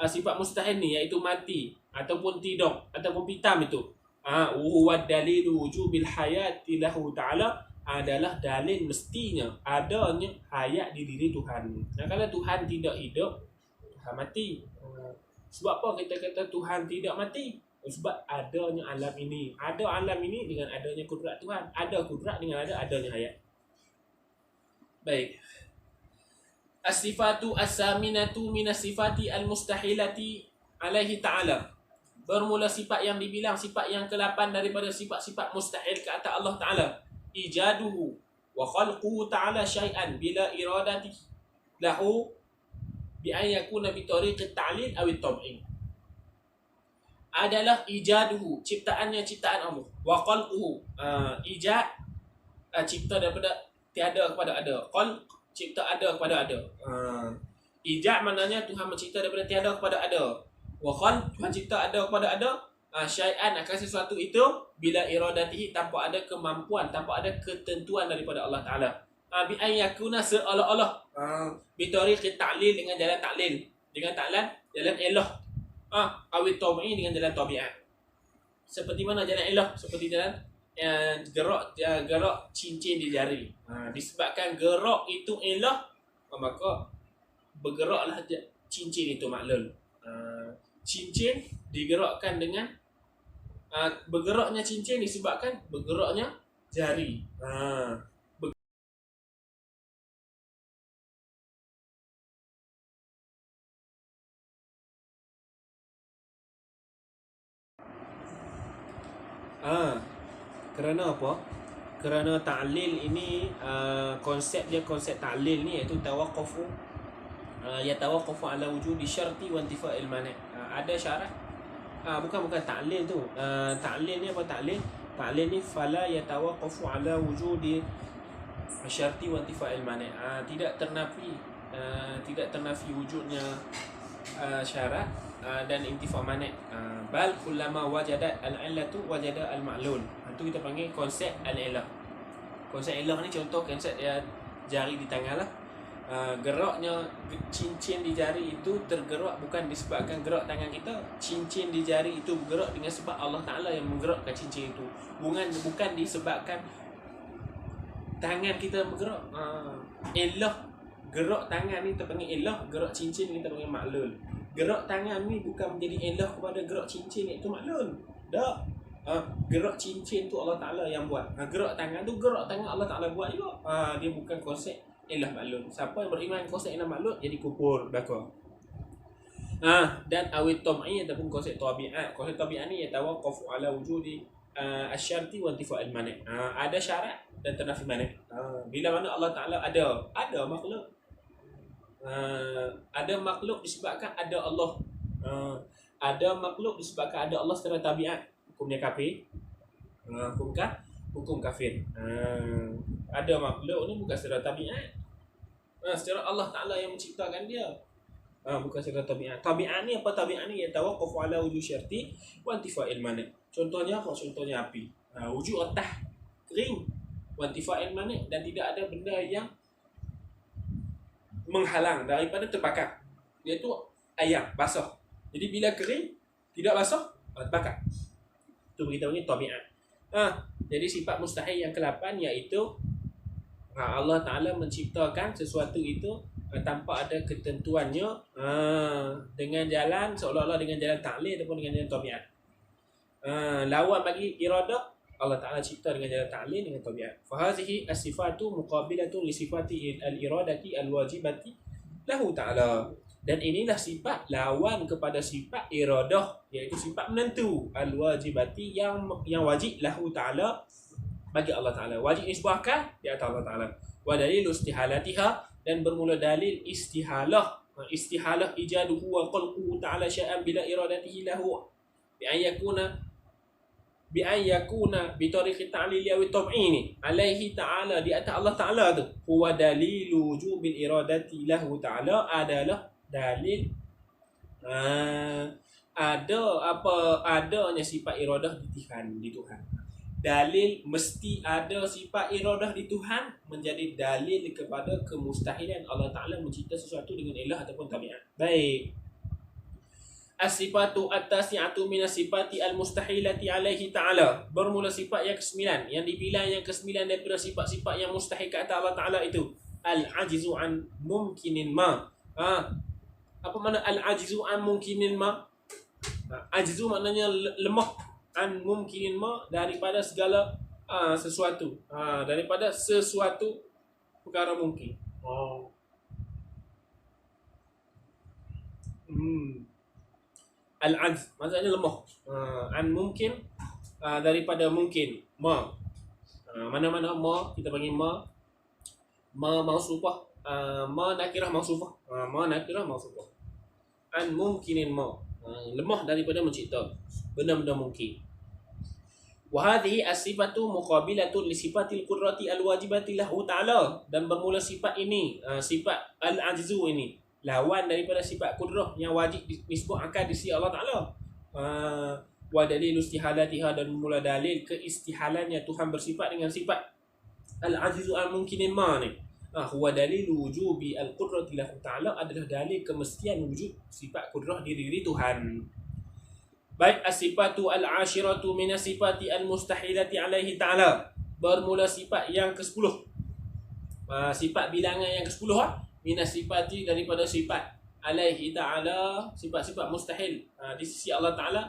sifat mustahil ni, iaitu mati ataupun tidur ataupun pitam itu. Huwa dalilu wujubil hayati lahu Ta'ala, adalah dalil mestinya adanya hayat di diri Tuhan. Nah, kalau Tuhan tidak hidup, Tuhan mati. Sebab apa kita kata Tuhan tidak mati? Sebab adanya alam ini. Ada alam ini dengan adanya kudrat Tuhan. Ada kudrat dengan adanya hayat. Baik. As-sifatu as-saminatu minas sifati al-mustahilati alaihi ta'ala. Bermula sifat yang dibilang sifat yang ke-8 daripada sifat-sifat mustahil ke atas Allah Ta'ala. Ijaduhu wa khalquhu ta'ala syai'an bila iradati lahu bi an yakuna bi tariqit ta'lil aw at-tab'in. Adalah ijaduhu, ciptaannya ciptaan Allah. Wa khalquhu, ijad, cipta daripada tiada kepada ada. Khalq, cipta ada kepada ada. Ijad maknanya Tuhan mencipta daripada tiada kepada ada. Wa khalq, Tuhan cipta ada kepada ada. Syai'an, akan sesuatu itu bila iradatihi, tanpa ada kemampuan, tanpa ada ketentuan daripada Allah Ta'ala. Bi an yakuna seolah-olah. Bi tariqi ta'lil dengan jalan ta'lil. Dengan jalan ilah. Awit tabi'i dengan jalan tabiat. Seperti mana jalan ilah? Seperti jalan gerak cincin di jari. Disebabkan gerak itu ilah, maka bergeraklah cincin itu maklul. Cincin digerakkan dengan bergeraknya cincin disebabkan bergeraknya jari. Kerana apa? Kerana ta'lil ini konsep ta'lil ni iaitu yatawaqqafu ala wujudi syarti wa intifa'il mani'. Ada syarat. Bukan ta'lil tu. Ta'lil ni apa ta'lil? Ta'lil ni fala yatawaqqafu ala wujudi syarti wa intifa'il mani'. Tidak ternafi wujudnya syarat dan intifa' mani'. Bal kullama wajadat al-illatu wajada al-ma'lul. Itu kita panggil konsep al-illah. Konsep ilah ni contoh konsep jari di tangan lah. Geraknya cincin di jari itu tergerak bukan disebabkan gerak tangan kita. Cincin di jari itu bergerak dengan sebab Allah Ta'ala yang menggerakkan cincin itu. Bukan disebabkan tangan kita bergerak. Ilah, gerak tangan ni terpanggil ilah, gerak cincin ni terpanggil maklul. Gerak tangan ni bukan menjadi ilah kepada gerak cincin iaitu maklul. Tak. Gerak cincin tu Allah Ta'ala yang buat. Gerak tangan tu gerak tangan Allah Ta'ala buat juga. Dia bukan konsep ilah maklul. Siapa yang beriman konsep ilah maklul jadi kufur belaka. Dan awit tam'i ataupun konsep tabiat. Konsep tabiat ni yatawaqqafu ala wujudi asyarti wa intifa'il mani'. Ada syarat dan ternafi mani'. Bila mana Allah Ta'ala ada makhluk. Ada makhluk disebabkan ada Allah. Ada makhluk disebabkan ada Allah secara tabiat. Hukumnya kafir. Hukum kafir. Ada makhluk ni bukan secara tabiat. Secara Allah Ta'ala yang menciptakan dia. Bukan secara tabiat. Tabiat ni apa? Tabiat ni yatawaqqafu ala wujud syarti wa intifa'il mani'. Contohnya apa? Contohnya api. Wujud otah kering wa intifa'il mani', dan tidak ada benda yang menghalang daripada terbakar. Iaitu air basah. Jadi bila kering tidak basah, terbakar. Itu beritahu ni tabiat. Jadi sifat mustahil yang ke-8 iaitu Allah Ta'ala menciptakan sesuatu itu tanpa ada ketentuannya, dengan jalan seolah-olah dengan jalan ta'lil ataupun dengan jalan tabiat. Lawan bagi iradah, Allah Ta'ala cipta dengan jalan ta'lil dengan tabiat. Fahazihi as-sifatu muqabilatun li sifati al-iradati al-wajibati lahu Ta'ala. Dan inilah sifat lawan kepada sifat iradah, iaitu sifat menentu al-wajibati yang wajib lahu Ta'ala bagi Allah Ta'ala. Wajib nisbahkan di atas Allah Ta'ala. Wa dalil istihalatiha, dan bermula dalil istihalah. Istihalah ijaduhu wa khalquhu Ta'ala syai'an bila iradatihi lahu bi an yakuna bi tariqi ta'lil aw tab'ini alaihi Ta'ala, di atas Allah Ta'ala tu. Huwa dalilu wujubil iradati lahu Ta'ala, adalah dalil adanya sifat iradah di Tuhan. Dalil mesti ada sifat iradah di Tuhan menjadi dalil kepada kemustahilan Allah Ta'ala mencipta sesuatu dengan ilah ataupun tabiat. Baik. As-sifatu at-tasi'atu min as-sifati al-mustahilati alaihi Ta'ala. Bermula sifat yang ke-9, yang dibilang yang ke-9 daripada sifat-sifat yang mustahil ke atas Allah Ta'ala itu. Al-ajizu an mumkinin ma. Apa makna al-ajizu an mumkinin ma? Ajzu maknanya lemah, an mumkinin ma daripada segala sesuatu. Daripada sesuatu perkara mungkin. Al-ajz maksudnya lemah. An mungkin daripada mungkin. Ma. Mana-mana ma kita panggil ma mausufah. Ma nakirah mausufah. Ma nakirah mausufah. An mumkinin ma. Lemah daripada mencipta benda-benda mungkin. Wa hadhihi as-sifatu muqabilatun li sifatil qudrati al-wajibati lahu Ta'ala, dan bermula sifat ini, sifat al-ajzu ini lawan daripada sifat qudrah yang wajib nisbah akan di sisi Allah Ta'ala. Wa dalil istihalatiha, dan bermula dalil keistihalannya Tuhan bersifat dengan sifat Al-ajizu al-mumkin ma ni. Huwa dalil wujubi al-qudrati lahu ta'ala adalah dalil kemestian wujud sifat kudrah diri Tuhan. Baik, as-sifatu al-ashiratu min as-sifati al-mustahilati alaihi ta'ala. Bermula sifat yang ke-10. Sifat bilangan yang ke-10 min as-sifati daripada sifat alaihi ta'ala, sifat-sifat mustahil di sisi Allah Ta'ala.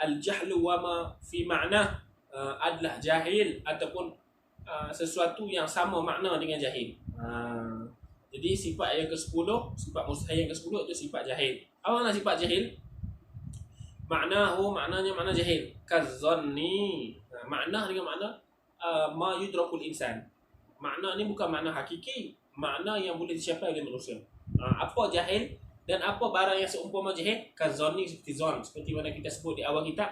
Al-jahlu wa ma fi ma'nah adalah jahil ataupun sesuatu yang sama makna dengan jahil. Jadi sifat yang ke-10, sifat mustahil yang ke-10 itu sifat jahil. Apa makna sifat jahil? Maknanya makna jahil. Kazanni. Makna dengan makna ma yudrakul insan. Makna ni bukan makna hakiki, makna yang boleh dicapai oleh manusia. Apa jahil dan apa barang yang seumpama jahil? Kazanni, seperti zon, seperti mana kita sebut di awal kitab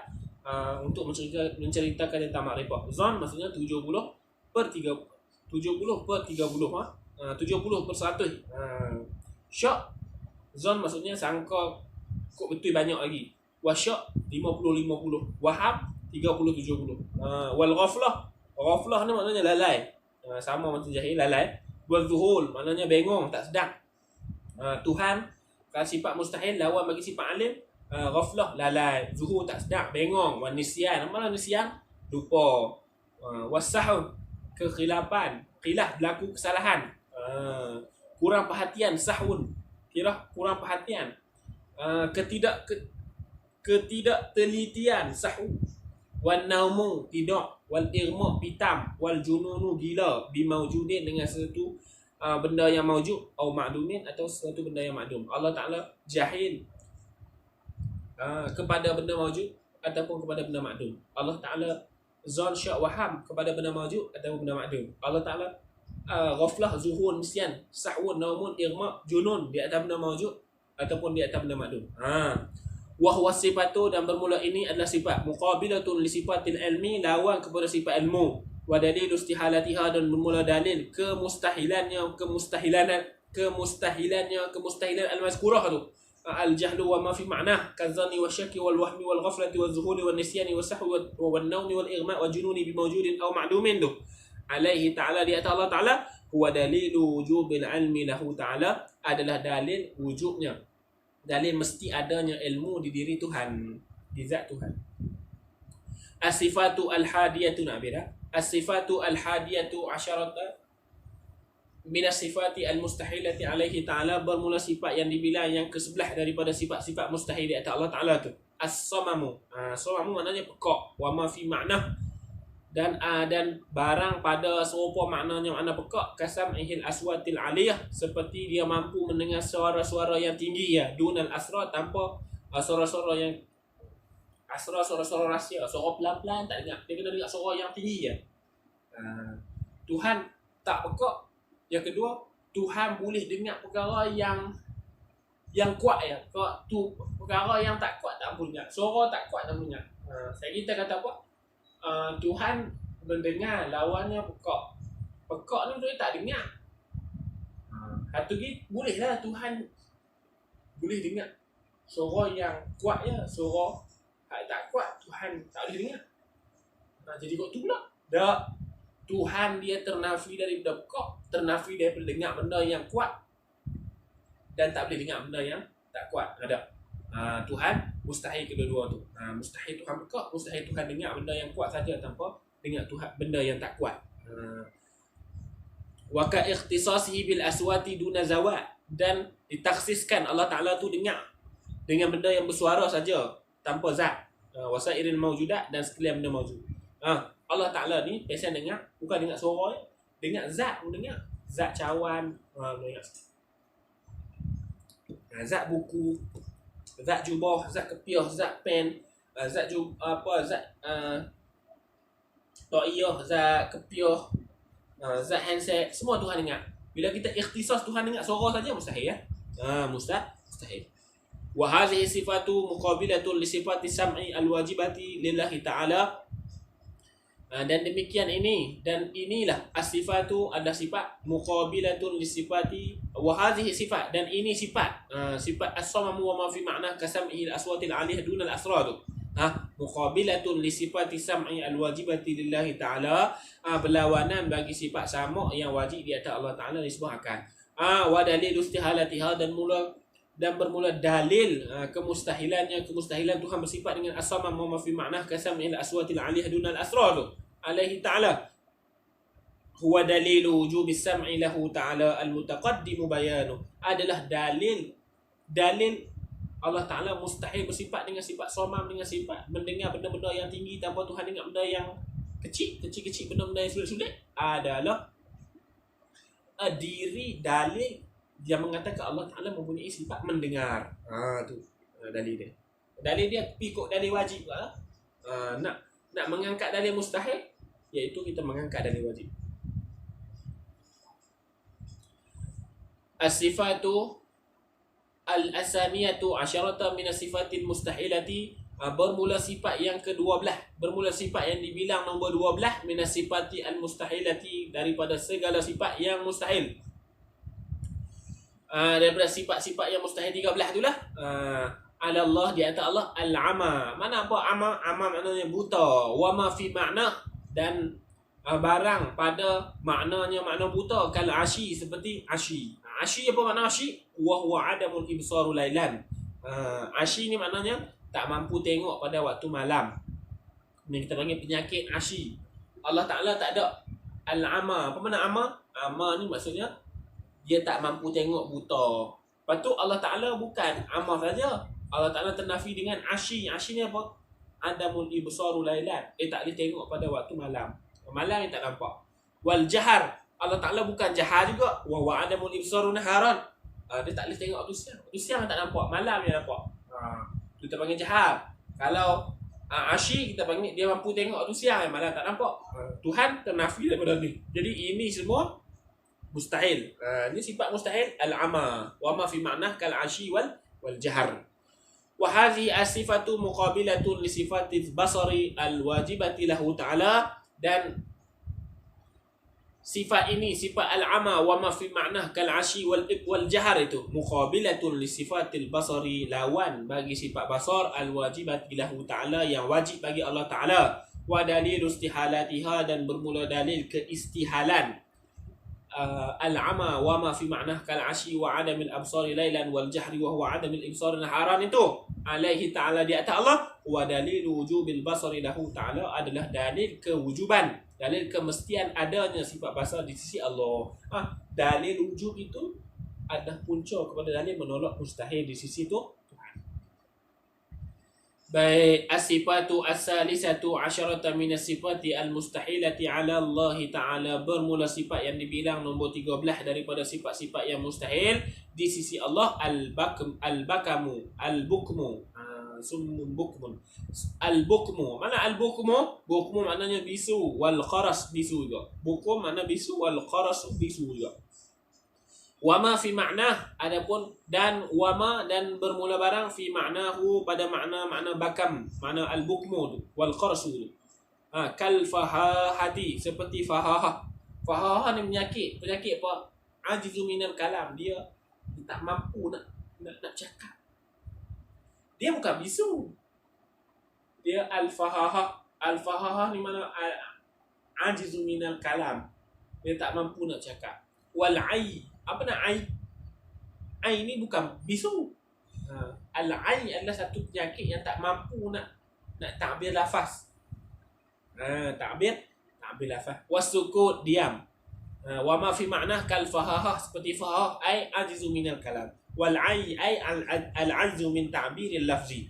untuk menceritakan tentang makrifah. Zon maksudnya 70/30. 70/100. Syak, zon maksudnya sangka kok betul banyak lagi. Wasyak 50/50. Waham 30/70. Wal ghaflah ni maknanya lalai. Sama macam jahil, lalai. Wal zuhul maknanya bengong, tak sedar. Tuhan kalau sifat mustahil lawan bagi sifat alim. Ghaflah lalai, zuhul tak sedar, bengong. Wan nisyan, apa nisyan? Lupa. Wasahu kekhilapan, khilaf berlaku kesalahan. Kurang perhatian, sahun kira kurang perhatian. Ketidaktelitian, sahu. Wan naumu tidak, wal irma pitam, wal jununu gila, bimaujudin dengan sesuatu benda yang maujud, atau ma'dumin atau sesuatu benda yang ma'dum. Allah Ta'ala jahil kepada benda maujud ataupun kepada benda ma'dum. Allah Ta'ala zon syak waham kepada benda maujud ataupun benda ma'dum. Allah Ta'ala ghaflah, zuhun, nisyan, sahwun, naumun, irma, junun di atas benda maujud ataupun di atas benda ma'dum. Wa huwa sifatu, dan bermula ini adalah sifat muqabilatun li sifatil ilmi, lawan kepada sifat ilmu. Wa dalilu istihalatiha, dan bermula dalil kemustahilan al-mazkurah tu. Al-jahlu wa ma fi ma'nah kazanni wa syaki wal wahmi wal ghaflati wal zuhuli wal nisyani wa sahwi wal nawmi wal igma wa jununi bi mawjudin aw ma'dumin tu. Alaihi ta'ala, di atas Allah Ta'ala. Huwa dalilu wujubil ilmi lahu ta'ala, adalah dalil wujudnya, dalil mesti adanya ilmu di diri Tuhan, di zat Tuhan. As-sifatu al-hadiyatu nabira. As-sifatu al-hadiyatu asyarata min as-sifati al-mustahilati alaihi ta'ala, bermula sifat yang dibilang yang ke-11 daripada sifat-sifat mustahil di atas Allah Ta'ala tu. As-samamu. Samamu maknanya pekak. Wa ma fi ma'nah, dan barang pada serupa maknanya makna pekak. Kasam'ihil aswatil aliyah, seperti dia mampu mendengar suara-suara yang tinggi ya. Dunal asra, tanpa suara-suara yang asra, suara-suara rahsia, suara pelan-pelan tak dengar. Dia kena dengar suara yang tinggi ya. Tuhan tak pekak. Yang kedua, Tuhan boleh dengar perkara yang kuat ya. Perkara yang tak kuat tak boleh dengar. Suara tak kuat tak boleh dengar. Kita kata apa? Tuhan mendengar, lawannya pekak. Pekak ni betul tak dengar. Satu lagi, bolehlah Tuhan boleh dengar suara yang kuat ya. Suara tak kuat Tuhan tak boleh dengar. Jadi kok tu pula? Tak. Tuhan dia ternafi daripada pekak, ternafi daripada dengar benda yang kuat, dan tak boleh dengar benda yang tak kuat. Ada. Tuhan mustahil kedua-dua tu. Mustahil Tuhan pekak, mustahil Tuhan dengar benda yang kuat saja tanpa dengar Tuhan benda yang tak kuat. Wa ka ikhtisasihi bil aswati duna zawat, dan ditakhsiskan Allah Ta'ala tu dengar dengan benda yang bersuara saja tanpa zat. Wasairil mawjudat, dan sekalian benda mawjud. Allah Ta'ala ni biasa dengar, bukan dengar suara, dengar zat pun dengar. Zat cawan, dengar. Zat buku, zat jubah, zat kepiah, zat pen, zat ta'iyah, zat kepiah, zat handset, semua Tuhan dengar. Bila kita ikhtisas Tuhan dengar suara saja, mustahil ya. Mustahil. Wa hadhihi sifatu muqabilatun li sifati sam'i al-wajibati lillahi ta'ala. Dan demikian ini, dan inilah as-sifatu, adalah sifat muqabilatun li sifati wa hadhihi sifat, dan ini sifat sifat as-samamu wa ma fi ma'na kasam'il aswatil aliyah dunal asra tu. muqabilatun li sifati sam'i al-wajibati lillahi ta'ala, berlawanan bagi sifat sama yang wajib di atas Allah Ta'ala disebut akal. Wa dalil istihalatiha, dan bermula dalil kemustahilan Tuhan bersifat dengan as-samam wa ma fi ma'nah kasam'il aswatil aliyah dunal asrar alaihi ta'ala huwa dalilu wujubi sam'i lahu ta'ala al-mutaqaddimu bayanu, adalah dalil Allah Ta'ala mustahil bersifat dengan sifat somam, dengan sifat mendengar benda-benda yang tinggi tanpa Tuhan dengar benda yang kecil, benda-benda yang sulit-sulit, adalah diri dalil yang mengatakan Allah Ta'ala mempunyai sifat mendengar. Tu dalil dia. Dalil dia ikut dalil wajib lah. Nak mengangkat dalil mustahil, iaitu kita mengangkat dalil wajib. As-sifatu al-asaniyatu asyarata min as-sifatil mustahilati, bermula sifat yang ke-12, bermula sifat yang dibilang nombor 12 min as-sifati al-mustahilati, daripada segala sifat yang mustahil. Daripada sifat-sifat yang mustahil 13 itulah. Ala Allah, di atas Allah, al-ama. Mana apa ama? Ama maknanya buta. Wa ma fi ma'na, dan barang pada maknanya makna buta, kal ashi, seperti ashi. Ashi apa makna ashi? Wa huwa adamul ibsaru lailan. Ashi ni maknanya tak mampu tengok pada waktu malam. Ni kita panggil penyakit ashi. Allah Ta'ala tak ada al-ama. Apa makna ama? Ama ni maksudnya dia tak mampu tengok, buta. Lepas tu Allah Ta'ala bukan ama saja. Allah Ta'ala ternafi dengan ashi. Ashi ni apa? Adamul ibsaru lailan. Dia tak boleh tengok pada waktu malam. Malam yang tak nampak. Wal jahar, Allah Ta'ala bukan jahar juga. Wa adamul ibsaru naharan. Dia tak boleh tengok waktu siang. Waktu siang tak nampak, malam yang nampak. Kita panggil jahar. Kalau ashi, kita panggil dia mampu tengok waktu siang, malam tak nampak. Tuhan ternafi daripada ni. Jadi ini semua mustahil. Ini sifat mustahil, al-ama. Wa ma fi ma'nah kal ashi wal jahar. Wa hadhihi as-sifatu muqabilatun li sifati basari al-wajibati lahu ta'ala, dan sifat ini, sifat al-ama wa ma fi ma'nah kal ashi wal jahar, itu muqabilatun li sifatil basari, lawan bagi sifat basar al-wajibati lahu ta'ala, yang wajib bagi Allah Ta'ala. Wa dalil istihalatiha, dan bermula dalil keistihalan al-ama wa ma fi ma'nah kal ashi wa adamil absari lailan wal jahri wa huwa adamil ibsari naharan, itu alaihi ta'ala, di atas Allah. Wa dalil wujubil basari lahu ta'ala, adalah dalil kewujuban, dalil kemestian adanya sifat basar di sisi Allah. Dalil wujub itu ada punca kepada dalil menolak mustahil di sisi Tuhan. Baik, as-sifatu as-salisatu asyarata min as-sifati al-mustahilati ala Allah Ta'ala, bermula sifat yang dibilang nombor 13 daripada sifat-sifat yang mustahil di sisi Allah. Al-bukmu, summun bukmun. Al-bukmu, mana al-bukmu? Bukmu maknanya bisu, wal kharas bisu juga. Bukum makna bisu, wal kharas bisu juga. Wama fi ma'nah, adapun dan wama, dan bermula barang fi ma'nahu, pada makna bakam, makna al-bukmu wal qarsu. Kal fahahati, seperti fahahah. Fahahah ni penyakit apa? Ajizu minal kalam, dia tak mampu nak cakap. Dia bukan bisu. Dia al-fahahah. Al-fahahah ni mana ajizu minal kalam. Dia tak mampu nak cakap. Wal ai, apa nak ai? Ai ni bukan bisu. Al-ai adalah satu penyakit yang tak mampu nak takbir lafaz. Takbir lafaz. Wasukut, diam. Wa ma fi ma'nah kal fahahah, seperti fahah ai ajizu minal kalam. Wal ai al-ajzu min ta'biril lafzi.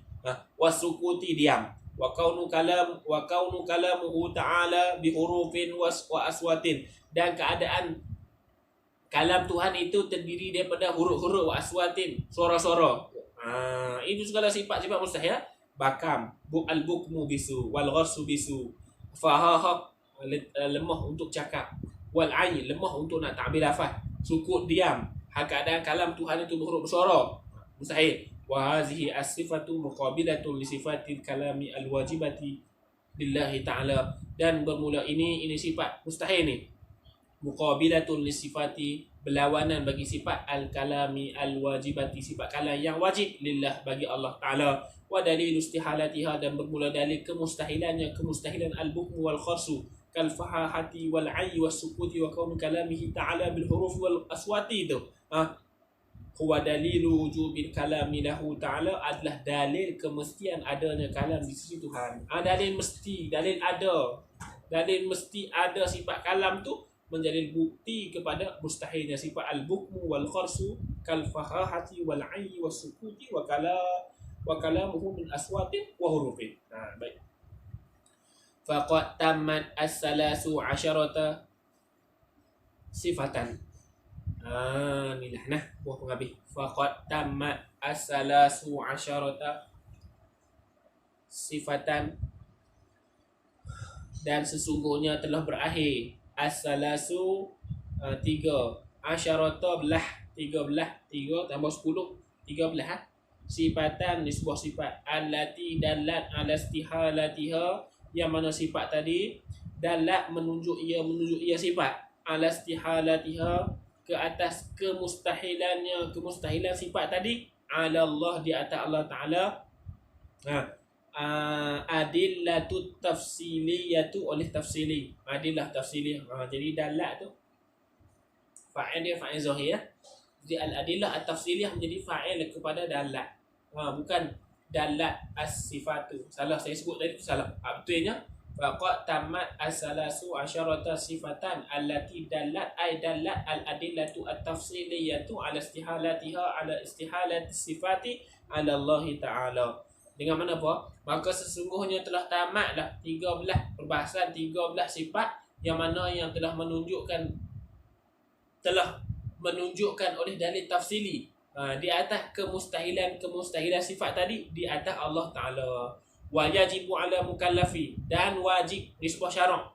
Wasukuti, diam. Wa kaunu kalamuhu ta'ala bi hurufin wa aswatin, dan keadaan kalam Tuhan itu terdiri daripada huruf-huruf wa aswatin, suara-suara. Itu segala sifat-sifat mustahil. Bakam, al-bukmu bisu, wal gharsu bisu, fahahah, lemah untuk cakap, wal ain, lemah untuk nak ta'bir lafaz, sukut, diam. Keadaan kalam Tuhan itu berhuruf bersuara, mustahil. Wa hazihi as-sifatu muqabilatun li sifatil kalami al-wajibati lillahi ta'ala, dan bermula ini sifat mustahil ni. muqabilatun lisifati, berlawanan bagi sifat al-kalami al-wajibati, sifat kalam yang wajib lillah bagi Allah Ta'ala. Wa dalil istihalatiha, dan bermula dalil kemustahilannya, kemustahilan al-bukmu wal kharsu kal fahahati wal ayyi was sukuti wa kaunu kalamihi ta'ala bil huruf wal aswati itu. Huwa dalilu wujubil kalami lahu ta'ala, adalah dalil kemestian adanya kalam di sisi Tuhan. Dalil mesti, dalil ada. Dalil mesti ada sifat kalam tu menjadi bukti kepada mustahilnya sifat al-bukmu wal kharsu kal fahahati wal ayyi was sukuti wa kalamuhu min aswatin wa hurufin. Baik. Faqad tammat as-salasu asyarata sifatan. Inilah buah penghabis. Faqad tammat as-salasu asyarata sifatan, dan sesungguhnya telah berakhir as-salasu 3, asyarata belah 13, 3 tambah 10 13 sifatan ni sebuah sifat allati dalat ala istihalatiha, yang mana sifat tadi dalat menunjuk ia sifat ala istihalatiha, ke atas kemustahilan sifat tadi, ala Allah, di atas Allah Ta'ala. Adillatut tafsiliyatu, oleh tafsili, adillah tafsili. Jadi dalat tu fa'il dia fa'il zahir. Jadi al-adillah at-tafsiliyah menjadi fa'il kepada dalat. Bukan dalat as-sifatu. Salah saya sebut tadi tu salah. Betulnya faqad tamat as-salasu asyarata sifatan allati dalat ay dalat al-adillatu at-tafsiliyatu ala istihalatiha ala istihalati sifati ala Allah Ta'ala. Dengan mana apa? Maka sesungguhnya telah tamatlah 13 perbahasan 13 sifat yang mana yang telah menunjukkan oleh dalil tafsili di atas kemustahilan sifat tadi di atas Allah Ta'ala. Wa yajibu ala mukallafi, dan wajib di sebuah syarak.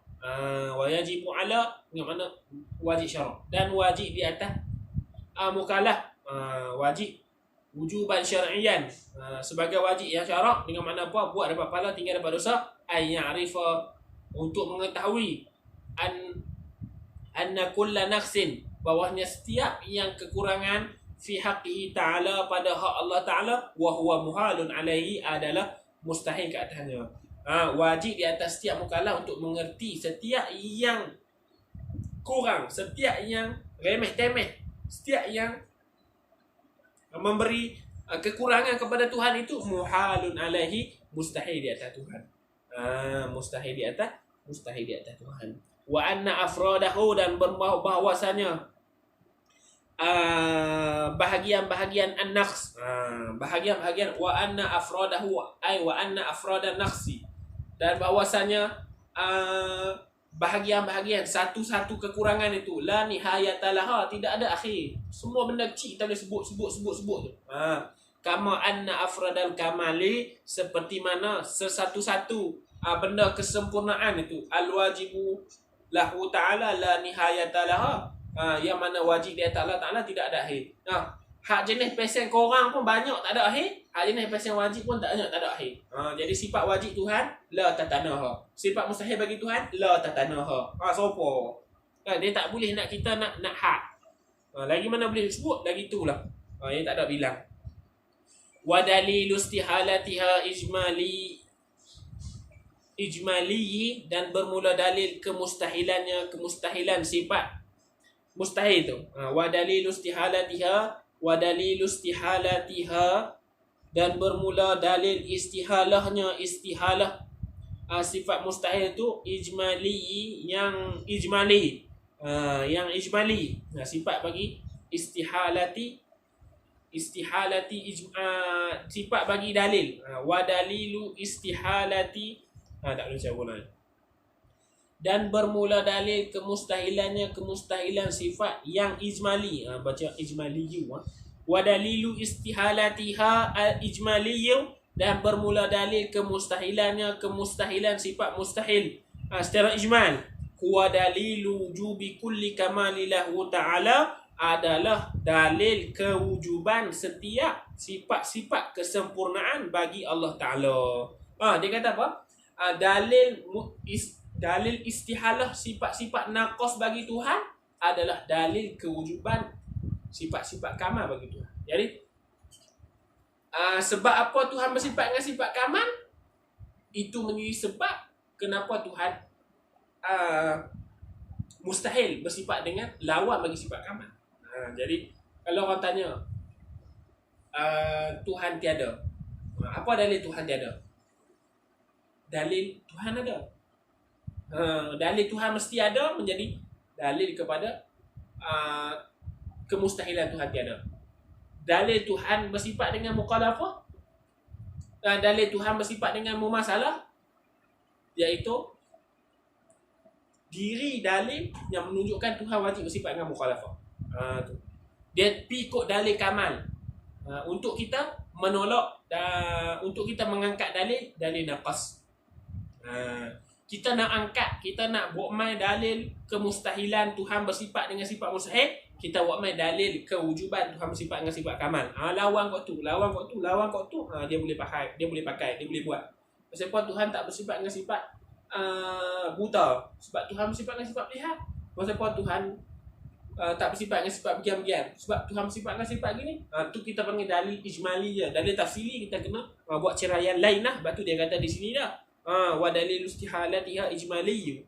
Wa yajibu ala, dengan mana wajib syarak, dan wajib di atas mukallaf, wajib wujuban syar'iyan, sebagai wajib yang syarak, dengan mana apa? Buat dapat pahala, tinggal dapat dosa. Ay ya'rifa, untuk mengetahui anna kulla naqsin, bawahnya setiap yang kekurangan fi haqqihi ta'ala, pada hak Allah Ta'ala, wa huwa muhalun alaihi, adalah mustahil ke atasnya. Wajib di atas setiap mukallaf untuk mengerti setiap yang kurang, setiap yang remeh-temeh, setiap yang memberi kekurangan kepada Tuhan itu muhalun alaihi, mustahil di atas Tuhan. Mustahil di atas Tuhan. Wa anna afradahu, dan bahwasanya bahagian-bahagian an-naqs, bahagian-bahagian wa anna afradahu ay wa anna afradan naqsi, dan bahwasanya bahagian-bahagian satu-satu kekurangan itu la nihayatalaha, tidak ada akhir. Semua benda kecil kita boleh sebut tu. Kama anna afradal kamali, seperti mana sesatu-satu benda kesempurnaan itu al-wajibu lahu ta'ala la nihayatalaha, yang mana wajib di atas Allah Ta'ala tidak ada akhir. Hak jenis pesen korang pun banyak tak ada akhir, hak jenis pesen wajib pun tak ada akhir. Jadi sifat wajib Tuhan la tatanaha, sifat mustahil bagi Tuhan la tatanaha. Sopo dia tak boleh nak kita nak hak. Lagi mana boleh sebut lagi itulah. Dia tak ada bilang. Wa dalilu istihalatiha ijmali, dan bermula dalil kemustahilan sifat mustahil tu. Wa dalilu istihalatiha, dan bermula dalil istihalah sifat mustahil tu yang ijmali. Sifat bagi istihalati sifat bagi dalil. Wa dalilu istihalati, tak boleh saya ulang. Dan bermula dalil kemustahilan sifat yang ijmali. Baca ijmaliyu. Wa dalilu istihalatiha al-ijmaliyu, dan bermula dalil kemustahilan sifat mustahil secara ijmal. Huwa dalilu wujubi kulli kamalilahu ta'ala, adalah dalil kewujuban setiap sifat-sifat kesempurnaan bagi Allah Ta'ala. Dia kata apa? Dalil istihalah sifat-sifat naqas bagi Tuhan adalah dalil kewujuban sifat-sifat kamal bagi Tuhan. Jadi sebab apa Tuhan bersifat dengan sifat kamal, itu menjadi sebab kenapa Tuhan mustahil bersifat dengan lawan bagi sifat kamal. Jadi kalau orang tanya Tuhan tiada, apa dalil Tuhan tiada? Dalil Tuhan ada. Dalil Tuhan mesti ada menjadi dalil kepada kemustahilan Tuhan tiada. Dalil Tuhan bersifat dengan mukhalafah, dalil Tuhan bersifat dengan mumasalah, iaitu diri dalil yang menunjukkan Tuhan wajib bersifat dengan mukhalafah. Dia ikut dalil kamal. Untuk kita menolak, untuk kita mengangkat dalil naqas. Kita nak angkat, kita nak buat main dalil kemustahilan Tuhan bersifat dengan sifat mustahil, kita buat main dalil kewujuban Tuhan bersifat dengan sifat kamal. Lawan kau tu, dia boleh pakai, dia boleh buat. Sebab Tuhan tak bersifat dengan sifat buta, sebab Tuhan bersifat dengan sifat lihat. Sebab Tuhan tak bersifat dengan sifat bergiam-giam, sebab Tuhan bersifat dengan sifat gini. Tu kita panggil dalil ijmali je. Dalil tafsiri kita kena buat ceraian lain lah. Lepas tu dia kata di sini dah wa dalil istihalatiha ijmali.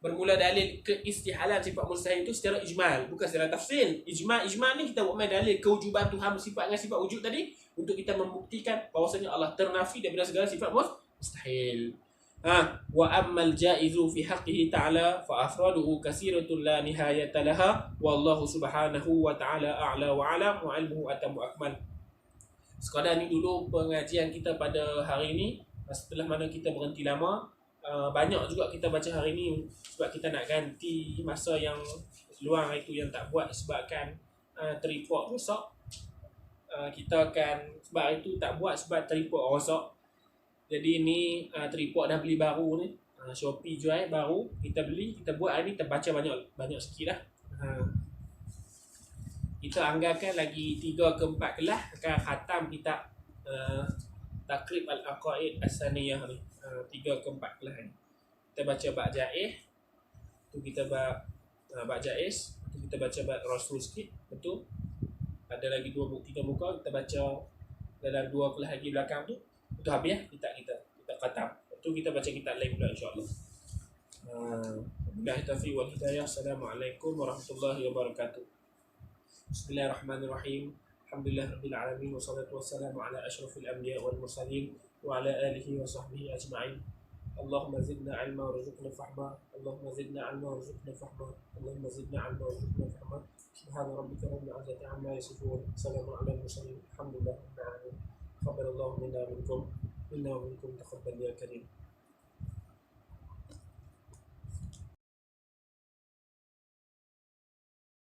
Bermula dalil keistihalan sifat mustahil itu secara ijmal, bukan secara tafsil. Ijmal ni kita buat main dalil kewujuban Tuhan bersifat dengan sifat wujud tadi untuk kita membuktikan bahawasanya Allah ternafi daripada segala sifat mustahil. Wa ammal jaizu fi haqqihi ta'ala fa afraduhu katsiratun la nihayata laha wallahu subhanahu wa ta'ala a'la wa alam wa ilmuhu atamu akmal. Sekadar ni dulu pengajian kita pada hari ini. Setelah mana kita berhenti lama, banyak juga kita baca hari ini sebab kita nak ganti masa yang luang itu yang tak buat sebabkan tripod rosak. Kita akan sebab itu tak buat sebab tripod rosak. Jadi ni tripod dah beli baru ni, Shopee jual baru, kita beli, kita buat hari ni, kita baca banyak sikit lah. Kita anggarkan lagi 3 ke 4 kelas akan khatam kitab Takrib Al-Aqaid As-Saniyah ni. 3 ke 4 kelas ni kita baca bab jaiz, tu kita bab jaiz, tu kita baca bab rasul sikit, betul. Ada lagi 2-3 muka kita baca dalam 2 kelas lagi belakang tu. Itu habis kitab kita khatam. Tu kita baca kitab lain pula insya-Allah. Billahi taufiq wal hidayah. Assalamualaikum warahmatullahi wabarakatuh. Bismillahirrahmanirrahim. Alhamdulillahirabbil alamin wassalatu wassalamu ala asyrafil anbiya wal mursalin wa ala alihi wa sahbihi ajma'in. Allahumma zidna 'ilma warzuqna fahma. Allahumma zidna 'ilma warzuqna fahma. Allahumma zidna 'ilma warzuqna fahma. Subhana rabbika rabbil 'izzati 'amma yasifun. Salamun 'alal mursalin. Alhamdulillahirabbil alamin. Taqabbalallahu minna wa minkum. Inna wa minkum taqabbal ya karim.